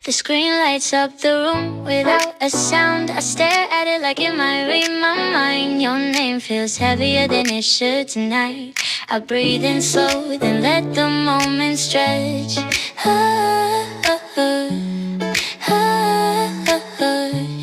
The screen lights up the room without a sound. I stare at it like it might read my mind. Your name feels heavier than it should tonight. I breathe in slow, then let the moment stretch.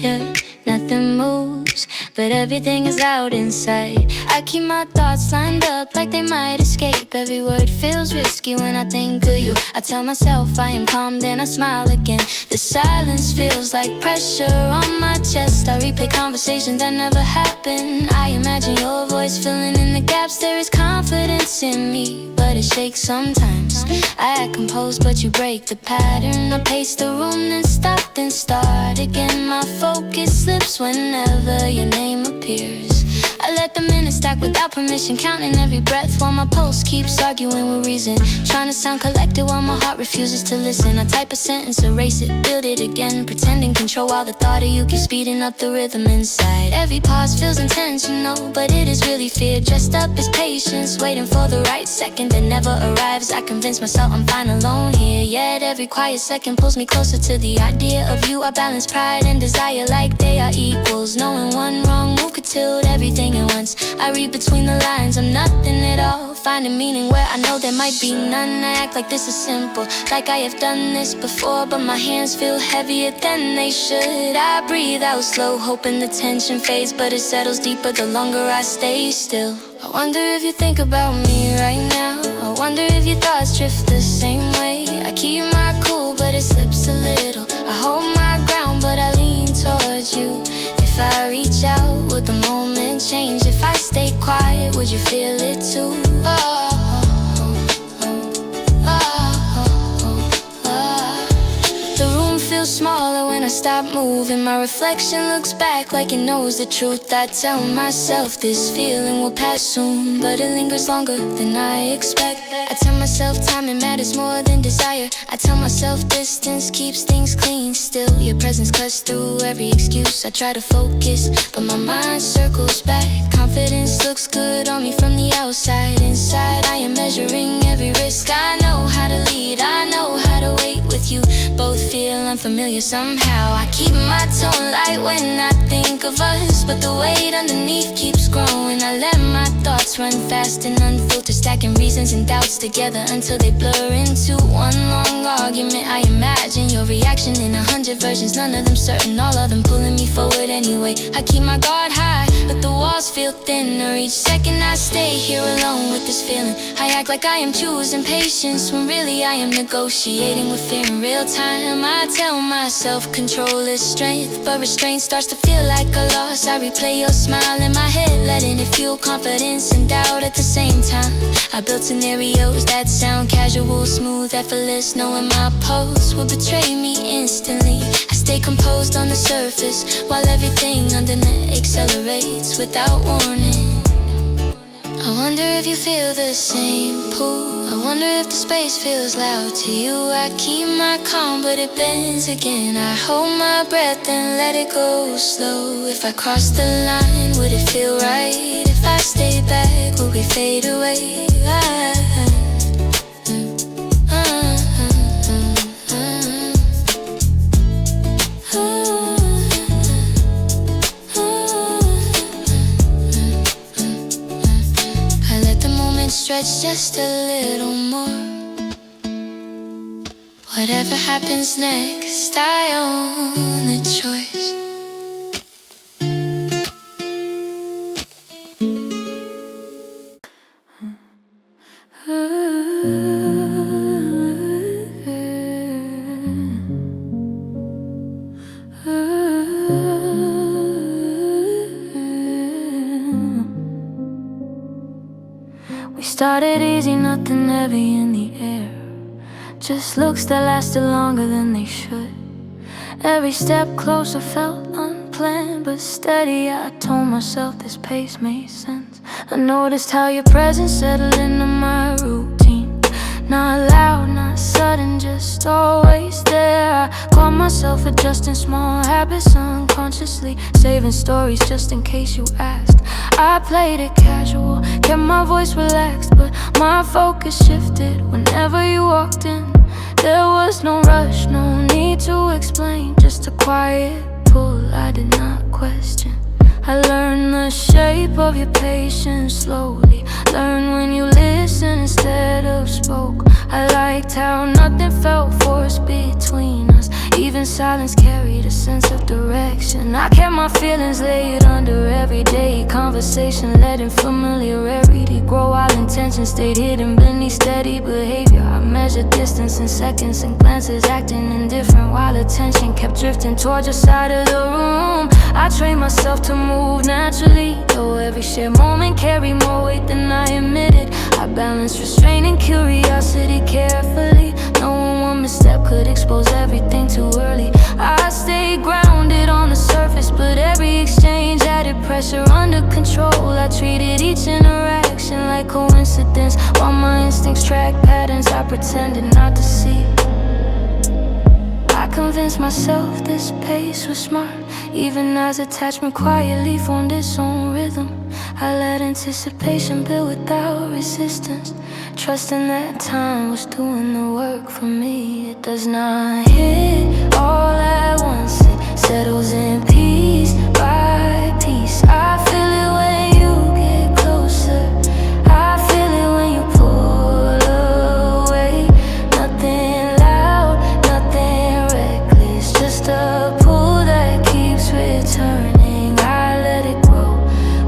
Yeah. Nothing moves, but everything is loud inside. I keep my thoughts lined up like they might escape. Every word feels risky when I think of you. I tell myself I am calm, then I smile again. The silence feels like pressure on my chest. I replay conversations that never happened. I imagine your voice filling in the gaps. There is confidence in me, but it shakes sometimes. I act composed, but you break the pattern. I pace the room, then stop, then start again. My focus slips whenever your name appears. I let the minutes stack without permission, counting every breath while my pulse keeps arguing with reason. Trying to sound collected while my heart refuses to listen. I type a sentence, erase it, build it again, pretending control while the thought of you keeps speeding up the rhythm inside. Every pause feels intentional, but it is really fear dressed up as patience, waiting for the right second that never arrives. I convince myself I'm fine alone here, yet every quiet second pulls me closer to the idea of you. I balance pride and desire like they are equals, knowing one wrong move could tilt everything at once. I read between the lines, I'm nothing at all, finding meaning where I know there might be none. I act like this is simple, like I have done this before, but my hands feel heavier than they should. I breathe out slow, hoping the tension fades, but it settles deeper the longer I stay still. I wonder if you think about me right now. I wonder if your thoughts drift the same way. I keep my cool, but it slips a little. I hold my ground, but I lean towards you. If I reach out, would the moment change? If I stay quiet, would you feel it too? The room feels smaller when I stop moving. My reflection looks back like it knows the truth. I tell myself this feeling will pass soon, but it lingers longer than I expect. I tell myself timing matters more than desire. I tell myself distance keeps things clean. Still, your presence cuts through every excuse. I try to focus, but my mind circles back. Confidence looks good on me from the outside. Inside, I am measuring every risk. I know how to lead, I know how to wait with you. Both feel unfamiliar somehow. I keep my tone light when I think of us, but the weight underneath keeps growing. I let my thoughts run fast and unfiltered, stacking reasons and doubts together until they blur into one long argument. I imagine your reaction in 100 versions, none of them certain, all of them pulling me forward anyway. I keep my guard high, but the walls feel thinner each second I stay here alone with this feeling. I act like I am choosing patience when really I am negotiating with fear in real time. I tell myself control is strength, but restraint starts to feel like a loss. I replay your smile in my head, letting it fuel confidence and doubt at the same time. I built scenarios that sound casual, smooth, effortless, knowing my pulse will betray me instantly. I stay composed on the surface while everything underneath accelerates without warning. I wonder if you feel the same pull. I wonder if the space feels loud to you. I keep my calm, but it bends again. I hold my breath and let it go slow. If I cross the line, would it feel right? If I stay back, would we fade away? Stretch just a little more. Whatever happens next, I own the choice. We started easy, nothing heavy in the air. Just looks that lasted longer than they should. Every step closer felt unplanned, but steady. I told myself this pace made sense. I noticed how your presence settled into my routine. Not loud, not sudden, just always there. I caught myself adjusting small habits unconsciously, saving stories just in case you asked. I played it casual, kept my voice relaxed, but my focus shifted whenever you walked in. There was no rush, no need to just a quiet pull I did not question. I learned the shape of your patience slowly. Learn when you listen instead of spoke. I liked how nothing felt forced between us. Even silence carried a sense of direction. I kept my feelings laid under everyday conversation, letting familiarity grow while intention stayed hidden beneath steady behavior. I measured distance in seconds and glances, acting indifferent while attention kept drifting toward your side of the room. I trained myself to move naturally, though every shared moment carried more weight than I admitted. I balanced restraint and curiosity carefully. No one misstep could expose everything too early. I stayed grounded on the surface, but every exchange added pressure under control. I treated each interaction like coincidence, while my instincts tracked patterns I pretended not to see. I convinced myself this pace was smart, even as attachment quietly formed its own rhythm. I let anticipation build without resistance, trusting that time was doing the work for me. It does not hit all at once, it settles in piece by piece. I feel it when you get closer, I feel it when you pull away. Nothing loud, nothing reckless, just a pull that keeps returning. I let it grow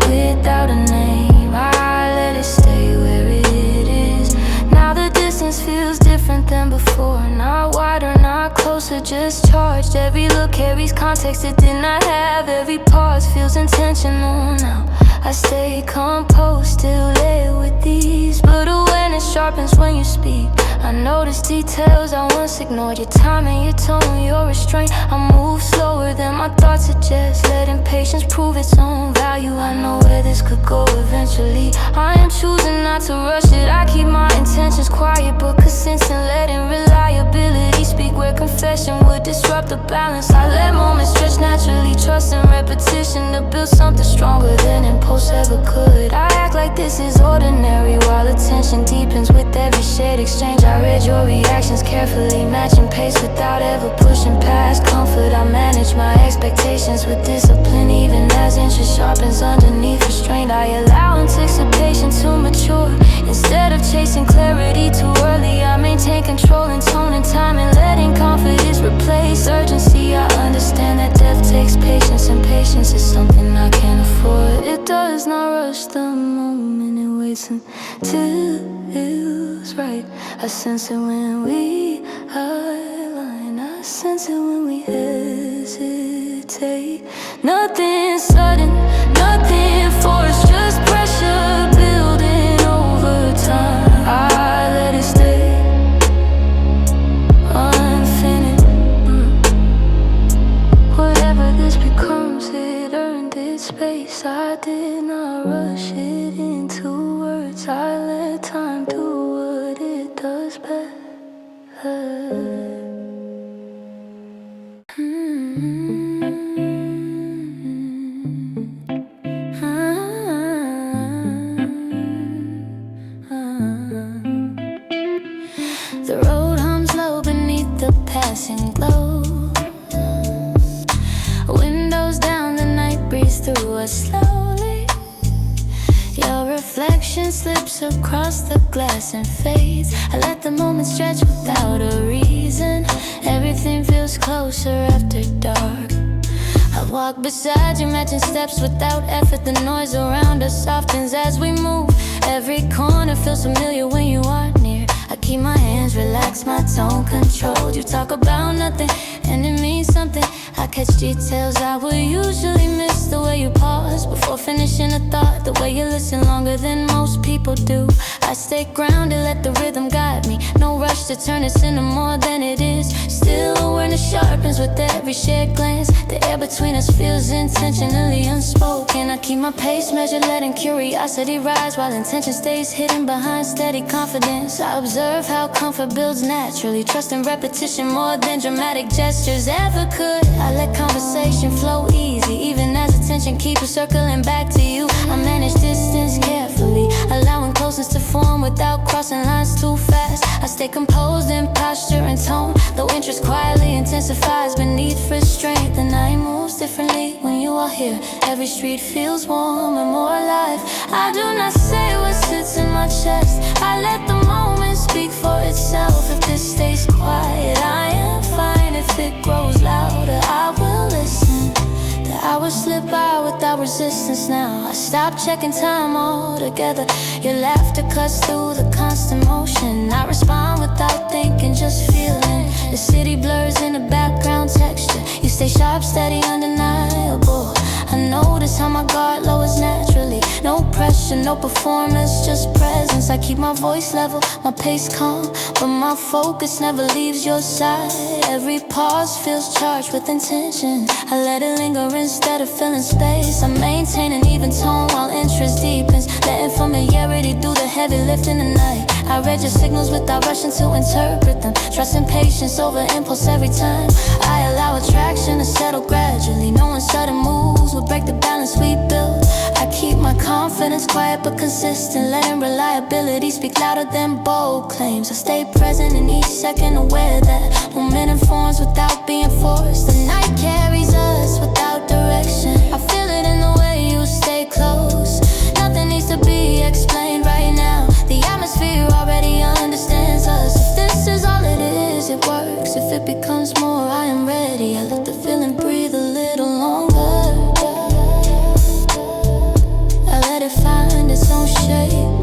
without a name, I let it stay where it is. Now the distance feels different than before, not wider, not closer, just charged. Every look carries context it did not have. Every pause feels intentional now. I stay composed, still lit with these, but awareness sharpens when you speak. I notice details I once ignored, your timing, your tone, your restraint. I move slower than my thoughts suggest, letting patience prove its own value. I know where this could go eventually. I am choosing not to rush it. I keep my intentions quiet but consistent, letting reliability speak where confession would disrupt the balance. I let moments stretch naturally, trusting repetition to build something stronger than impulse ever could. I act like this is ordinary while attention deepens with every shared exchange. I read your reactions carefully, matching pace without ever pushing past comfort. I manage my expectations with discipline, even as interest sharpens underneath restraint. I allow anticipation to mature instead of chasing clarity too early. I maintain control in tone and time, and letting confidence replace urgency. I understand that depth takes patience, and patience is something I can't afford. It does not rush the moment, it waits until it's right. I sense it when we align, I sense it when we hesitate. Nothing sudden, nothing forced, just pressure building over time. I let it stay unfinished. Whatever this becomes, it earned its space. I did not rush it into words, I let time do what it does best. The road hums low beneath the passing glow. Windows down, the night breeze through us slowly. Your reflection slips across the glass and fades. I let the moment stretch without a reason. Everything feels closer after dark. I walk beside you, matching steps without effort. The noise around us softens as we move. Every corner feels familiar when you are near. I keep my hands relaxed, my tone controlled. You talk about nothing, and it means something. I catch details I would usually miss. The way you pause before finishing a thought, the way you listen longer than most people do. I stay grounded, let the rhythm guide me. No rush to turn this into more than it is. Still awareness sharpens with every shared glance. The air between us feels intentionally unspoken. I keep my pace measured, letting curiosity rise, while intention stays hidden behind steady confidence. I observe how comfort builds naturally, trusting repetition more than dramatic gestures ever could. I let conversation flow easy, even as attention keeps circling back to you. I manage distance carefully, allowing closeness to form without crossing lines too fast. I stay composed in posture and tone, though interest quietly intensifies beneath frustration. almost differently when you are here. Every street feels warm and more alive. I do not say what sits in my chest, I let the moment speak for itself. If this stays quiet, I am fine. If it grows louder, I will listen. The hours slip by without resistance now. I stop checking time altogether. Your laughter cuts through the constant motion. I respond without thinking, just feeling. The city blurs in the background texture. You stay sharp, steady, undeniable. I notice how my guard lowers naturally. No pressure, no performance, just presence. I keep my voice level, my pace calm, but my focus never leaves your side. Every pause feels charged with intention. I let it linger instead of filling space. I maintain an even tone while interest deepens, letting familiarity do the heavy lifting at night. I read your signals without rushing to interpret them, trusting patience over impulse every time. I allow attraction to settle gradually, knowing sudden moves will break the balance we built. I keep my confidence quiet but consistent, letting reliability speak louder than bold claims. I stay present in each second, aware that momentum forms without being forced. The night carries us without direction. I feel it in the way you stay close. Nothing needs to be explained right now. The atmosphere already understands us. If this is all it is, it works. If it becomes more, I am ready. I let the feeling breathe a little longer. I let it find its own shape.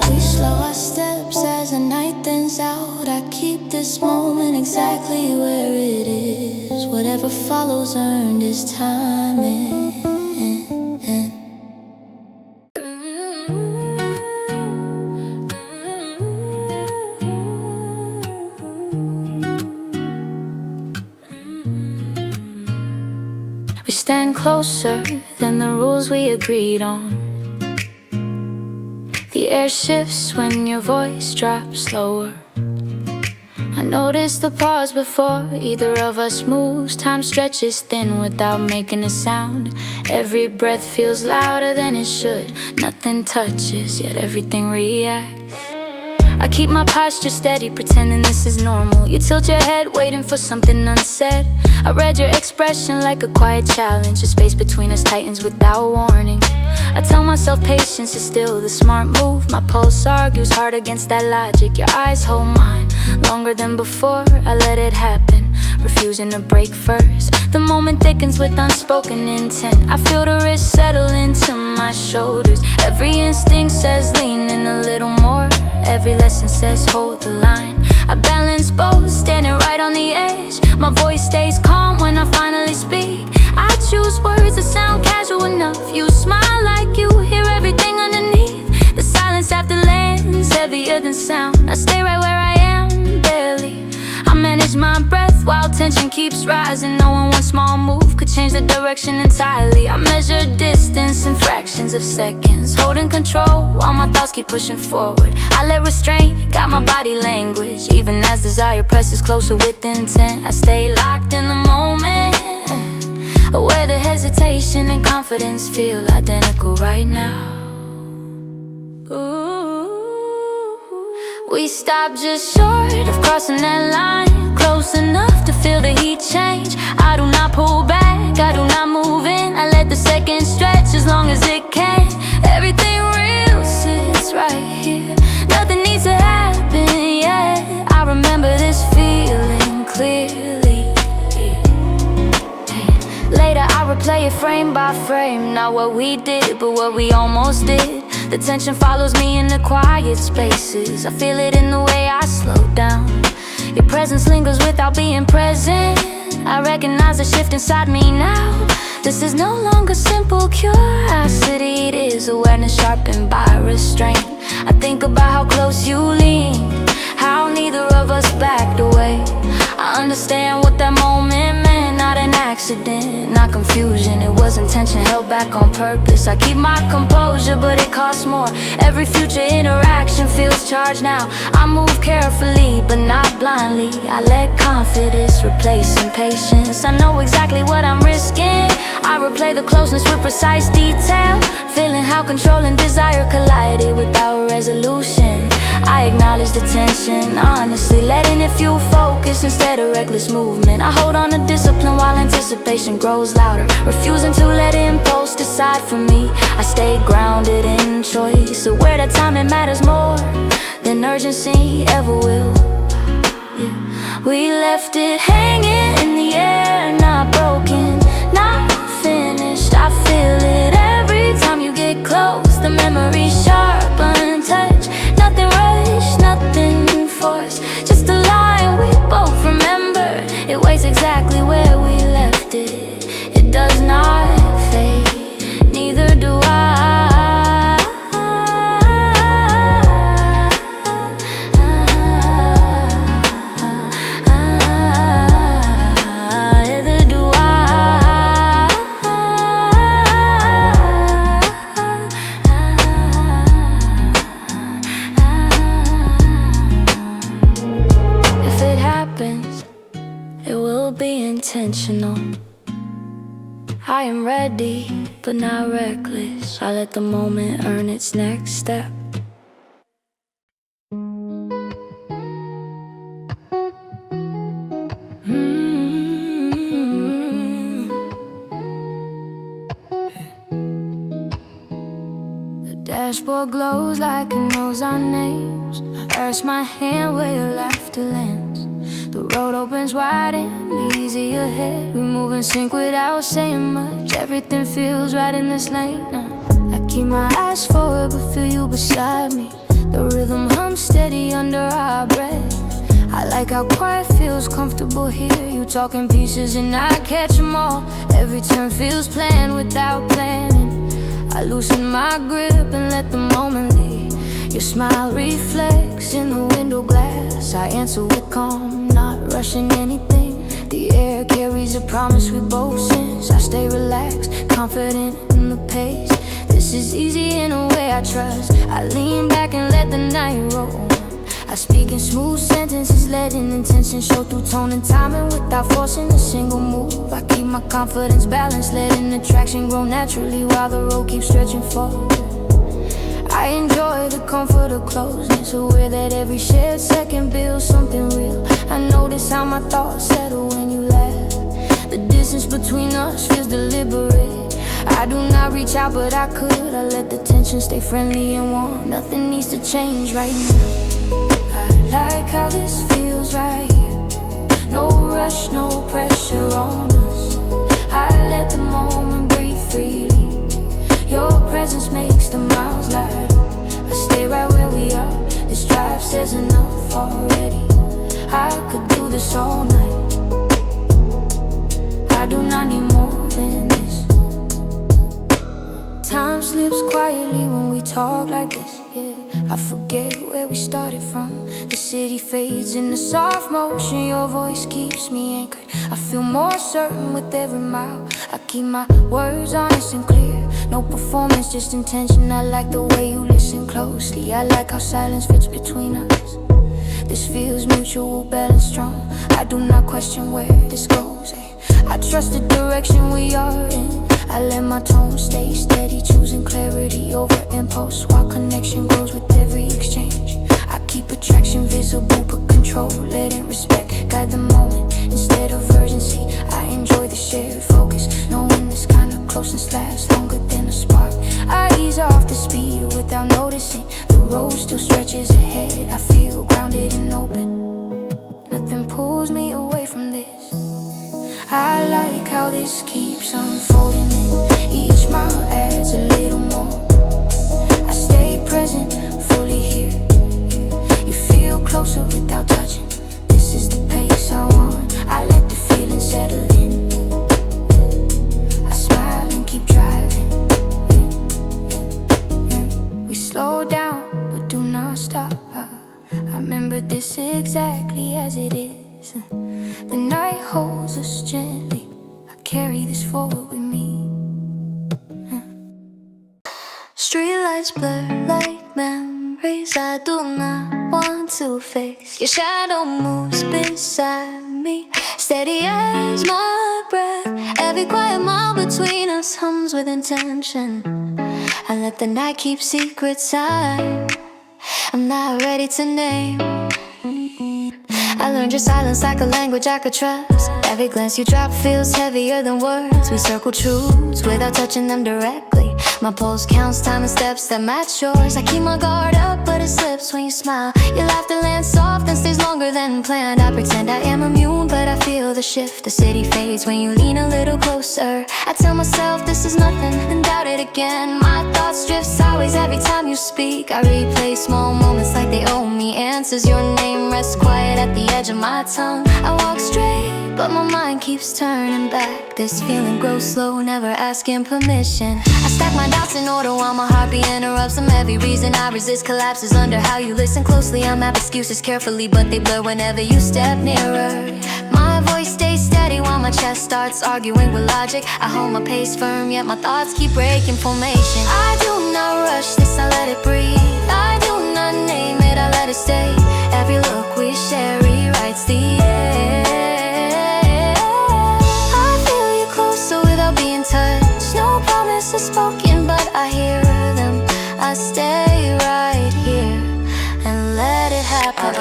We slow our steps as the night thins out. I keep this moment exactly where it is. Whatever follows earned its time. We stand closer than the rules we agreed on. The air shifts when your voice drops lower. I notice the pause before either of us moves. Time stretches thin without making a sound. Every breath feels louder than it should. Nothing touches, yet everything reacts. I keep my posture steady, pretending this is normal. You tilt your head, waiting for something unsaid. I read your expression like a quiet challenge. The space between us tightens without warning. I tell myself patience is still the smart move. My pulse argues hard against that logic. Your eyes hold mine longer than before. I let it happen, refusing to break first. The moment thickens with unspoken intent. I feel the wrist settle into my shoulders. Every instinct says lean in a little more. Every lesson says hold the line. I balance both, standing right on the edge. My voice stays calm when I finally speak. I choose words that sound casual enough. You smile like you hear everything underneath. The silence after lands heavier than sound. I stay right where I am, barely. I manage my breath while tension keeps rising. Knowing one small move could change the direction entirely. I measure distance in fractions of seconds, holding control while my thoughts keep pushing forward. I let restraint guide my body language, even as desire presses closer with intent. I stay locked in the moment, where the hesitation and confidence feel identical right now. We stop just short of crossing that line, close enough to feel the heat change. I do not pull back, I do not move in. I let the second stretch as long as it can. Everything real sits right here. Nothing needs to happen yet. I remember this feeling clearly. Later I replay it frame by frame. Not what we did, but what we almost did. The tension follows me in the quiet spaces. I feel it in the way I slow down. Your presence lingers without being present. I recognize the shift inside me now. This is no longer simple curiosity. It is awareness sharpened by restraint. I think about how close you lean, how neither of us backed away. I understand what that moment meant. Not an accident, not confusion. It was intention held back on purpose. I keep my composure, but it costs more. Every future interaction feels charged now. I move carefully, but not blindly. I let confidence replace impatience. I know exactly what I'm risking. I replay the closeness with precise detail, feeling how control and desire collided without resolution. I acknowledge the tension, honestly letting it fuel focus instead of reckless movement. I hold on to discipline while anticipation grows louder, refusing to let impulse decide for me. I stay grounded in choice, aware that timing matters more than urgency ever will. Yeah. We left it hanging in the air, not broken, not finished. I feel it every time you get close. The memory's sharp, untouched, nothing rushed, nothing forced, just a line we both remember. It waits exactly where we left it. It does not fade, neither do I. Intentional. I am ready, but not reckless. I let the moment earn its next step. The dashboard glows like it knows our names. I rest my hand where your laughter lands. The road opens wide and easy ahead. We move in sync without saying much. Everything feels right in this lane now. I keep my eyes forward but feel you beside me. The rhythm hums steady under our breath. I like how quiet feels comfortable here. You talk in pieces and I catch them all. Every turn feels planned without planning. I loosen my grip and let the moment lead. Your smile reflects in the window glass. I answer with calm, not rushing anything. The air carries a promise we both sense. I stay relaxed, confident in the pace. This is easy in a way I trust. I lean back and let the night roll. I speak in smooth sentences, letting intention show through tone and timing without forcing a single move. I keep my confidence balanced, letting attraction grow naturally while the road keeps stretching forward. I enjoy the comfort of closeness, aware that every shared second builds something real. I notice how my thoughts settle when you laugh. The distance between us feels deliberate. I do not reach out, but I could. I let the tension stay friendly and warm. Nothing needs to change right now. I like how this feels right here. No rush, no pressure on us. I let the moment breathe freely. Your presence makes the miles lighter. I stay right where we are. This drive says enough already. I could do this all night. I do not need more than this. Time slips quietly when we talk like this, yeah. I forget where we started from. The city fades in the soft motion. Your voice keeps me anchored. I feel more certain with every mile. I keep my words honest and clear. No performance, just intention. I like the way you listen closely. I like how silence fits between us. This feels mutual, balanced, strong. I do not question where this goes, eh. I trust the direction we are in. I let my tone stay steady, choosing clarity over impulse, while connection grows with every exchange. I keep attraction visible, but control, letting respect guide the moment instead of urgency. I enjoy the shared focus, knowing this kind of closeness lasts longer than a spark. I ease off the speed without noticing. The road still stretches ahead. I feel grounded and open. Nothing pulls me away from this. I like how this keeps unfolding. Each mile adds a little more. I stay present, fully here. You feel closer without touching. This is the pace I want. I let the feeling settle in. I smile and keep driving. We slow down, but do not stop. I remember this exactly as it is. The night holds us gently. I carry this forward with me. Streetlights blur like memories I do not want to face. Your shadow moves beside me, steady as my breath. Every quiet mile between us hums with intention. I let the night keep secrets I I'm not ready to name. I learned your silence like a language I could trust. Every glance you drop feels heavier than words. We circle truths without touching them directly. My pulse counts time and steps that match yours. I keep my guard up but it slips when you smile. Your laughter lands soft and stays longer than planned. I pretend I am immune but I feel the shift. The city fades when you lean a little closer. I tell myself this is nothing, then doubt it again. My thoughts drift sideways every time you speak. I replay small moments like they owe me answers. Your name rests quiet at the edge of my tongue. I walk straight but my mind keeps turning back. This feeling grows slow, never asking permission. I stack my doubts in order while my heartbeat interrupts them. Every reason I resist collapses under how you listen closely. I map excuses carefully but they blur whenever you step nearer. My voice stays steady while my chest starts arguing with logic. I hold my pace firm yet my thoughts keep breaking formation. I do not rush this, I let it breathe. I do not name it, I let it stay. Every look we share rewrites the air. I feel you closer without being touched. No promises spoken but I hear them. I stay right here and let it happen.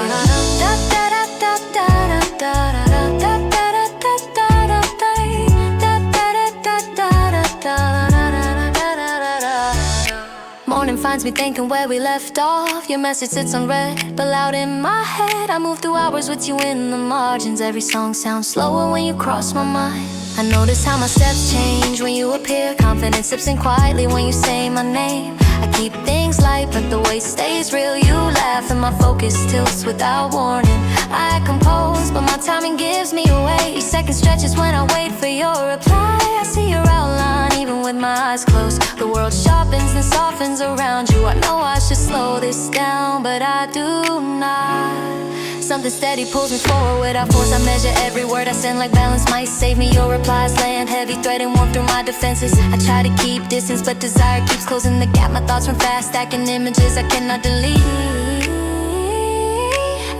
Morning finds me thinking where we left off. Your message sits unread but loud in my head. I move through hours with you in the margins. Every song sounds slower when you cross my mind. I notice how my steps change when you appear. Confidence slips in quietly when you say my name. I keep things light but the weight stays real. You laugh and my focus tilts without warning. I compose but my timing gives me away. Each second stretches when I wait for your reply. I see your outline even with my eyes closed. The world sharpens and softens around you. I know I should slow this down but I do not. Something steady pulls me forward without force. I measure every word I send like balance might save me. Your replies land heavy, thread and warm through my defenses. I try to keep distance but desire keeps closing the gap. My thoughts run fast, stacking images I cannot delete.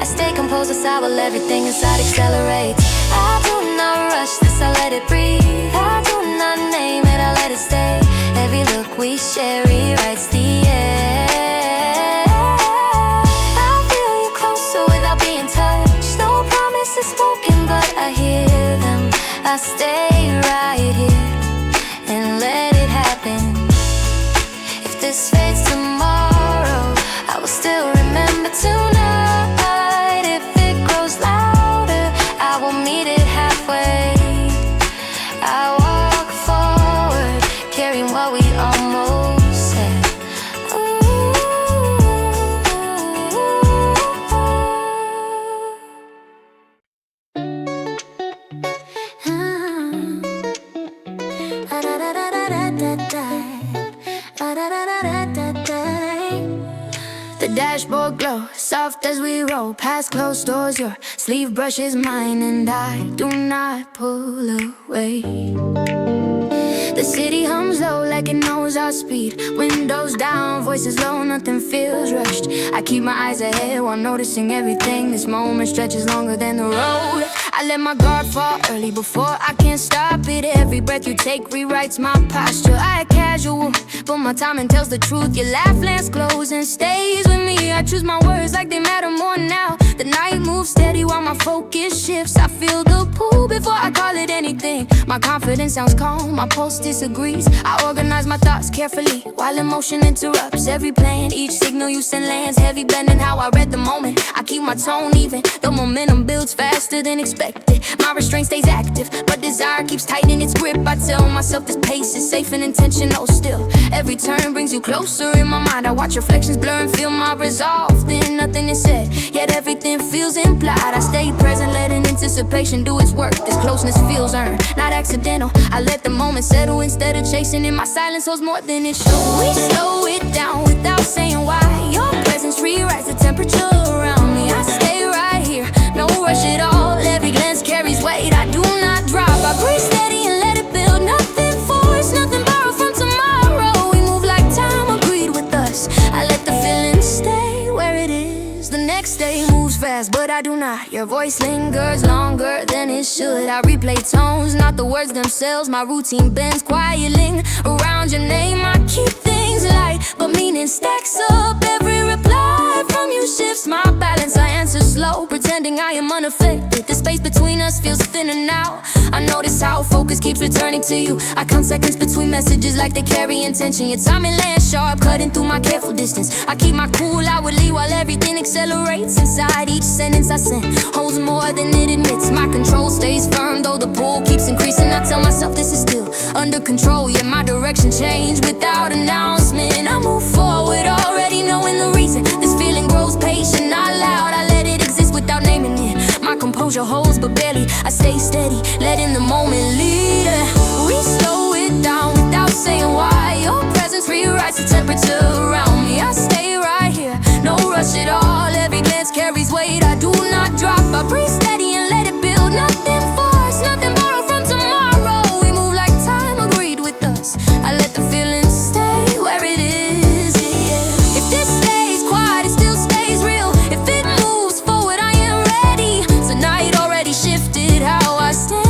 I stay composed aside while everything inside accelerates. I do not rush this, I let it breathe. I do not name it, I let it stay. Every look we share rewrites the air. Spoken but I hear them. I stay right here and let it happen. If this fades tomorrow, I will still remember tonight. If it grows louder, I will meet it halfway. I walk forward, carrying what we almost said. The dashboard glow, soft as we roll past closed doors. Your sleeve brushes mine and I do not pull away. The city hums low like it knows our speed. Windows down, voices low, nothing feels rushed. I keep my eyes ahead while noticing everything. This moment stretches longer than the road. I let my guard fall early before I can stop it. Every breath you take rewrites my posture. I act casual, but my timing tells the truth. Your laugh lands close and stays with me. I choose my words like they matter more now. The night moves steady while my focus shifts. I feel the pull before I call it anything. My confidence sounds calm, my pulse disagrees. I organize my thoughts carefully while emotion interrupts every plan. Each signal you send lands heavy, bending how I read the moment. I keep my tone even, the momentum builds faster than expected. My restraint stays active, but desire keeps tightening its grip. I tell myself this pace is safe and intentional still. Every turn brings you closer in my mind. I watch reflections blur and feel my resolve. Then nothing is said, yet everything feels implied. I stay present, letting anticipation do its work. This closeness feels earned, not accidental. I let the moment settle instead of chasing it. My silence holds more than it shows. We slow it down without saying why. Your presence rewrites the temperature around me. I stay right here, no rush at all. Every glance carries weight, I do not drop. I breathe steady and let it build. Nothing forced, nothing borrowed from tomorrow. We move like time agreed with us. I let the feeling stay where it is. The next day moves fast, but I do not. Your voice lingers longer than it should. I replay tones, not the words themselves. My routine bends quietly around your name. I keep things light, but meaning stacks up every reply. you shifts my balance, I answer slow, pretending I am unaffected. The space between us feels thinner now. I notice how focus keeps returning to you. I count seconds between messages like they carry intention. Your timing lands sharp, cutting through my careful distance. I keep my cool outwardly while everything accelerates inside. Each sentence I send holds more than it admits. My control stays firm, though the pull keeps increasing. I tell myself this is still under control, yet my direction changed without announcement. I move forward, already knowing the reason. This feeling grows patient, not loud. I let it exist without naming it. My composure holds, but barely. I stay steady, letting the moment lead. We slow it down without saying why. Your presence rewrites the temperature around me. I stay right here, no rush at all. Every glance carries weight, I do not drop. I breathe steady and let it build. Nothing forced, nothing borrowed from tomorrow. We move like time agreed with us. I let the feeling stay where it is, yeah. If this stays quiet, it still stays real. If it moves forward, I am ready. Tonight already shifted how I stand.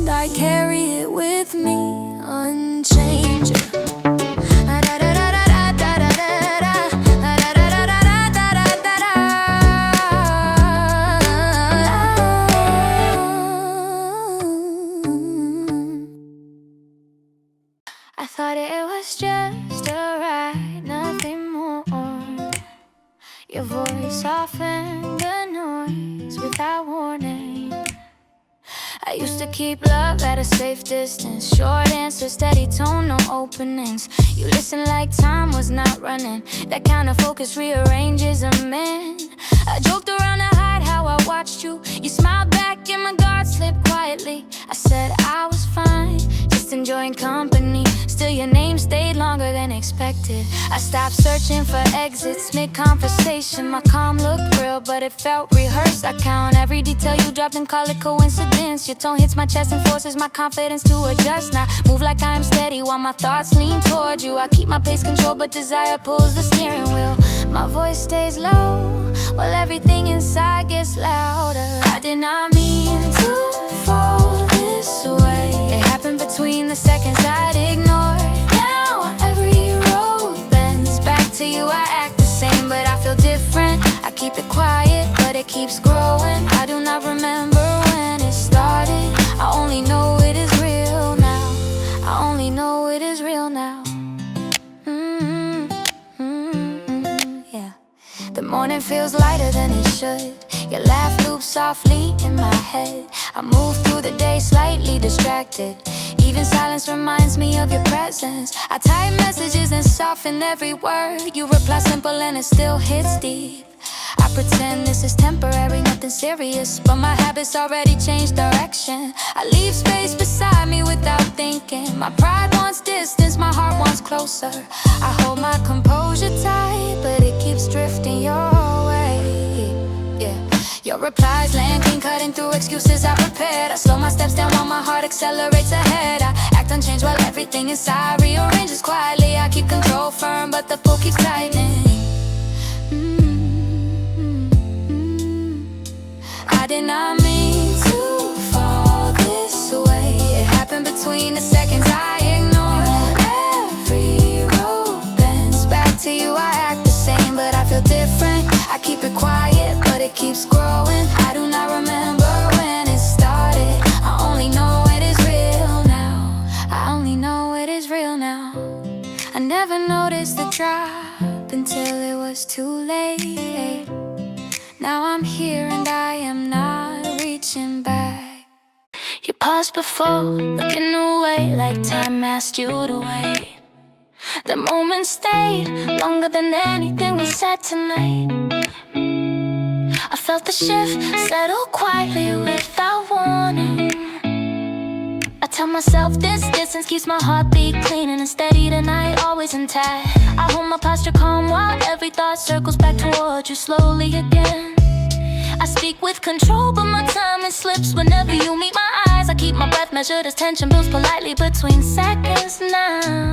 I carry it with me, unchanged. I thought it was just a ride, nothing more. Your voice softened the noise without warning. I used to keep love at a safe distance. Short answer, steady tone, no openings. You listen like time was not running. That kind of focus rearranges a man. I joked around to hide how I watched you. You smiled back and my guard slipped quietly. I said I was fine, just enjoying company. Still your name stayed longer than expected. I stopped searching for exits mid-conversation. My calm looked real, but it felt rehearsed. I count every detail you dropped and call it coincidence. Your tone hits my chest and forces my confidence to adjust. Now move like I'm steady while my thoughts lean toward you. I keep my pace controlled, but desire pulls the steering wheel. My voice stays low while everything inside gets louder. I did not mean to fall this way. It happened between the seconds I'd ignored. Now every road bends back to you. I act the same, but I feel different. I keep it quiet, but it keeps growing. I do not remember when it started. I only know it is real now. I only know it is real now. Yeah. The morning feels lighter than it should. Your laugh loops softly in my head. I move through the day slightly distracted. Even silence reminds me of your presence. I type messages and soften every word. You reply simple and it still hits deep. I pretend this is temporary, nothing serious, but my habits already changed direction. I leave space beside me without thinking. My pride wants distance, my heart wants closer. I hold my composure tight, but it keeps drifting your way. Yeah. Your replies land clean, cutting through excuses I prepared. I slow my steps down while my heart accelerates ahead. I act unchanged while everything inside rearranges quietly. I keep control firm, but the pull keeps tightening. I did not mean to fall this way. It happened between the seconds I ignored. Every road bends back to you. I act the same, but I feel different. I keep it quiet, but it keeps growing. I do not remember when it started. I only know it is real now. I only know it is real now. I never noticed the drop until it was too late. Now I'm here and I am not reaching back. You paused before, looking away like time asked you to wait. The moment stayed longer than anything we said tonight. I felt the shift settle quietly without warning. I tell myself this distance keeps my heartbeat clean and steady tonight, always intact. I hold my posture calm while every thought circles back towards you slowly again. I speak with control, but my timing slips whenever you meet my eyes. I keep my breath measured as tension builds politely between seconds now.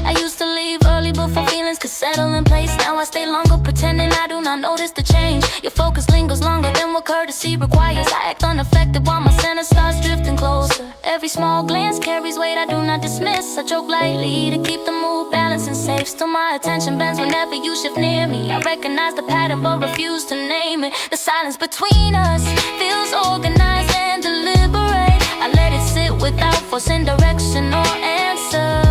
I used to leave early before feelings could settle in place. Now I stay longer pretending I do do not notice the change. Your focus lingers longer than what courtesy requires. I act unaffected while my center starts drifting closer. Every small glance carries weight I do not dismiss. I joke lightly to keep the mood balanced and safe. Still my attention bends whenever you shift near me. I recognize the pattern but refuse to name it. The silence between us feels organized and deliberate. I let it sit without forcing direction or answers.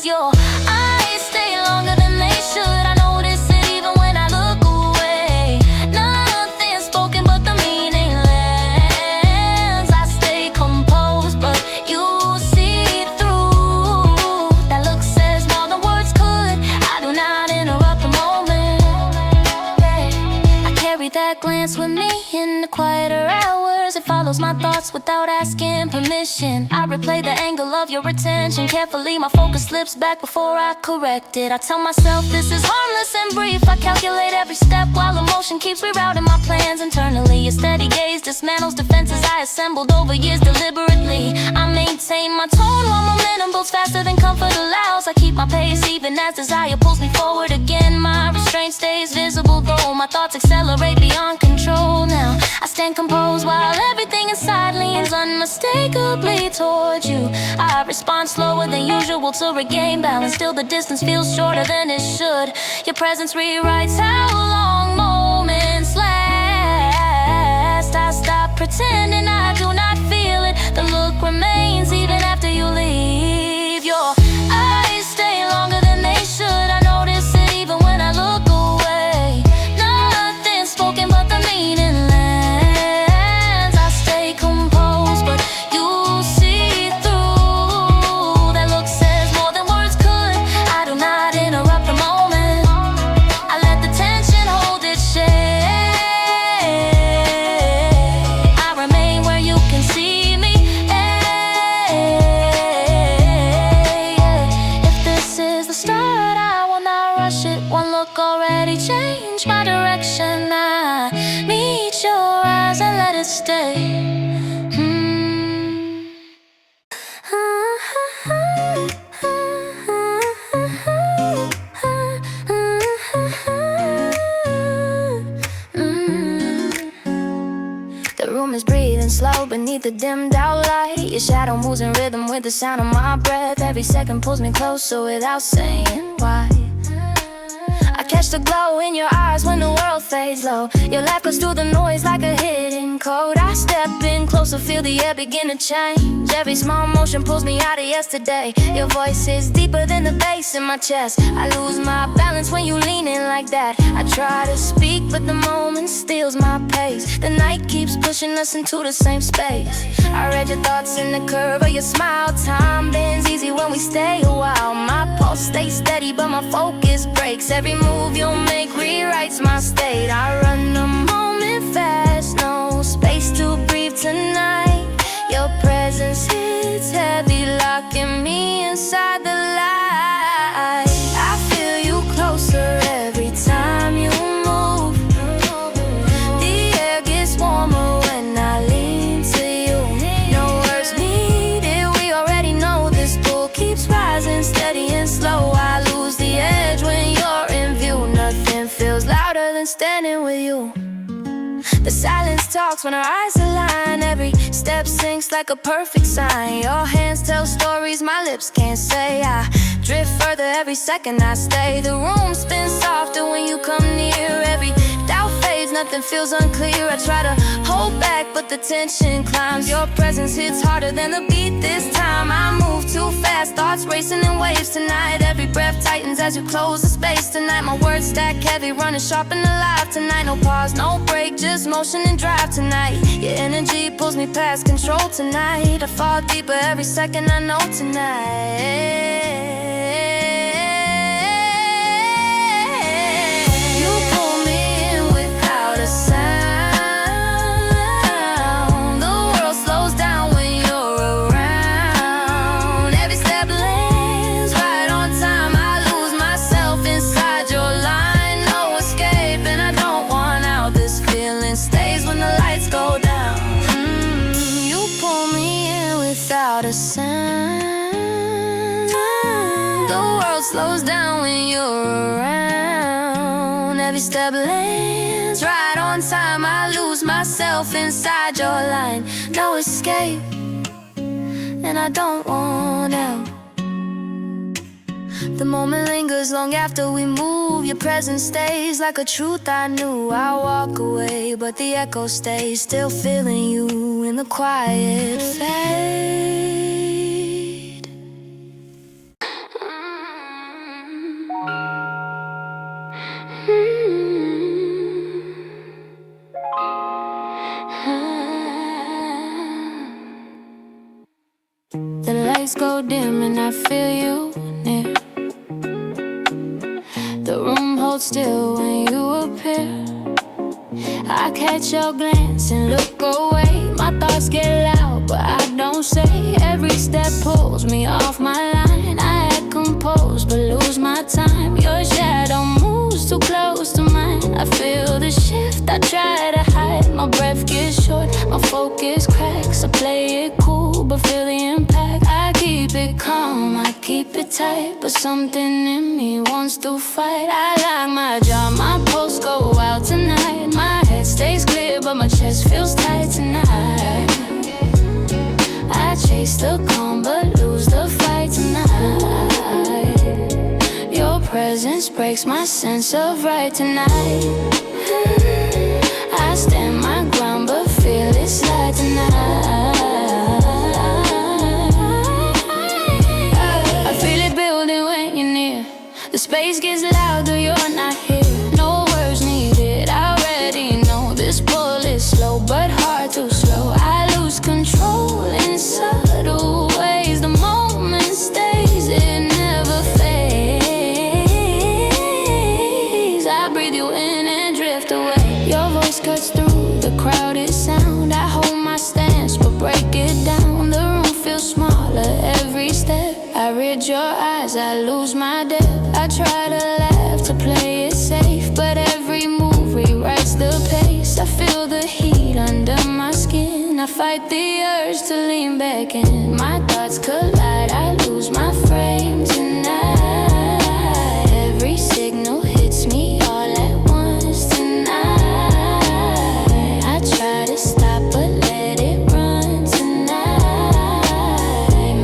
Your eyes stay longer than they should. I notice it even when I look away. Nothing spoken but the meaning lands. I stay composed but you see through. That look says more than words could. I do not interrupt the moment. I carry that glance with me in the quieter hours. It follows my thoughts without asking permission. I replay the angle of your attention carefully. My focus slips back before I correct it. I tell myself this is harmless and brief. I calculate every step while emotion keeps rerouting my plans internally. A steady gaze dismantles defenses I assembled over years deliberately. I maintain my tone while momentum builds faster than comfort allows. I keep my pace even as desire pulls me forward again. My restraint stays visible though my thoughts accelerate beyond control now. I stand composed while everything inside leans unmistakably towards you. I respond slower than usual to regain balance. Still the distance feels shorter than it should. Your presence rewrites how long moments last. I stop pretending I do not feel it. The look remains even after you leave. Your eyes stay longer than they should. I notice it even when I look away. Nothing spoken but the meaning lands. I stay composed but you see through. That look says more than words could. I do not interrupt the moment. I let the tension hold its shape. I remain where you can see me. If this is the start, I will not rush it. One look already changed my direction. I meet your eyes and let it stay. The room is breathing slow beneath the dimmed out light. Your shadow moves in rhythm with the sound of my breath. Every second pulls me closer without saying why. I catch the glow in your eyes when the world fades low. Your laugh goes through the noise like a hidden code. I step in closer, feel the air begin to change. Every small motion pulls me out of yesterday. Your voice is deeper than the bass in my chest. I lose my balance when you lean in like that. I try to speak but the moment steals my pace. The night keeps pushing us into the same space. I read your thoughts in the curve of your smile. Time bends easy when we stay a while. My pulse stays steady but my focus breaks. Every move you'll make rewrites my state. I run the moment fast, no space to breathe tonight. Your presence hits heavy, locking me inside the light. I feel you closer every time you move. The air gets warmer when I lean to you. No words needed, we already know this pull keeps rising steady and slow. I lose the edge when you're in view. Nothing feels louder than standing with you. The silence talks when our eyes align. Every step sinks like a perfect sign. Your hands tell stories my lips can't say. I drift further every second I stay. The room spins softer when you come near. Every doubt fades, nothing feels unclear. I try to hold back but the tension climbs. Your presence hits harder than the beat this time. I move too fast, thoughts racing in waves tonight. Every breath tightens as you close the space tonight. My words stack heavy, running sharp and alive tonight. No pause, no break, just motion and drive tonight. Your energy pulls me past control tonight. I fall deeper every second I know tonight. You pull me in without a sound. The world slows down when you're around. Every step lands right on time. I lose myself inside your line. No escape and I don't want out. This feeling stays when the lights go down. You pull me in without a sound. when you're around. Every step lands right on time. I lose myself inside your line. No escape, and I don't want out. The moment lingers long after we move. Your presence stays like a truth I knew. I walk away, but the echo stays, still feeling you in the quiet fade. The lights go dim and I feel you near. The room holds still when you appear. I catch your glance and look away. My thoughts get loud, but I don't say. Every step pulls me off my line. I act composed, but lose my time. Your shadow moves too close to mine. I feel the shift, I try to hide. My breath gets short, my focus cracks. I play it cool, but feel the impact. I keep it calm, I keep it tight, but something in me wants to fight. I lock my jaw, my pulse go out tonight. My head stays clear, but my chest feels tight tonight. I chase the calm, but lose the fight tonight. Your presence breaks my sense of right tonight. I stand my ground, but feel it slide tonight. I feel it building when you're near. The space gets louder, you're not here. No words needed, I already know. This pull is slow, but hard to slow. I lose control in subtle ways. The moment stays, it never fades. I breathe you in and drift away. Your voice cuts through the crowded sound. I hold my stance, but break it down. The room feels smaller every step. I read your eyes, I lose my depth. I try to laugh, to play it safe, but every move rewrites the pace. I feel the heat under my skin. I fight the urge to lean back in. My thoughts collide, I lose my frame tonight. Every signal hits me all at once tonight. I try to stop, but let it run tonight.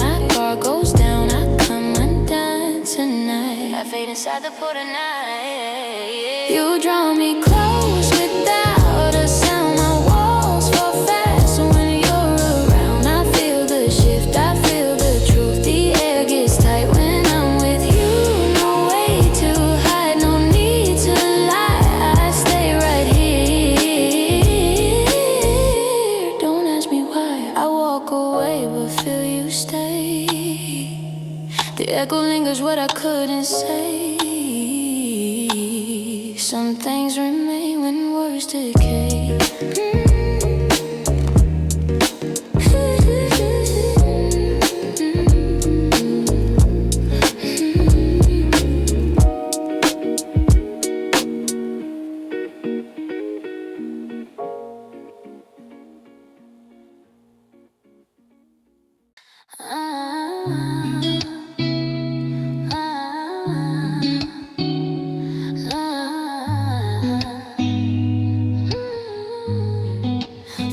My guard goes down, I come undone tonight. I fade inside the pool tonight. You draw me close without a sound. My walls fall fast when you're around. I feel the shift, I feel the truth. The air gets tight when I'm with you. No way to hide, no need to lie. I stay right here. Don't ask me why. I walk away, but feel you stay. The echo lingers what I couldn't say. Some things remain when words decay.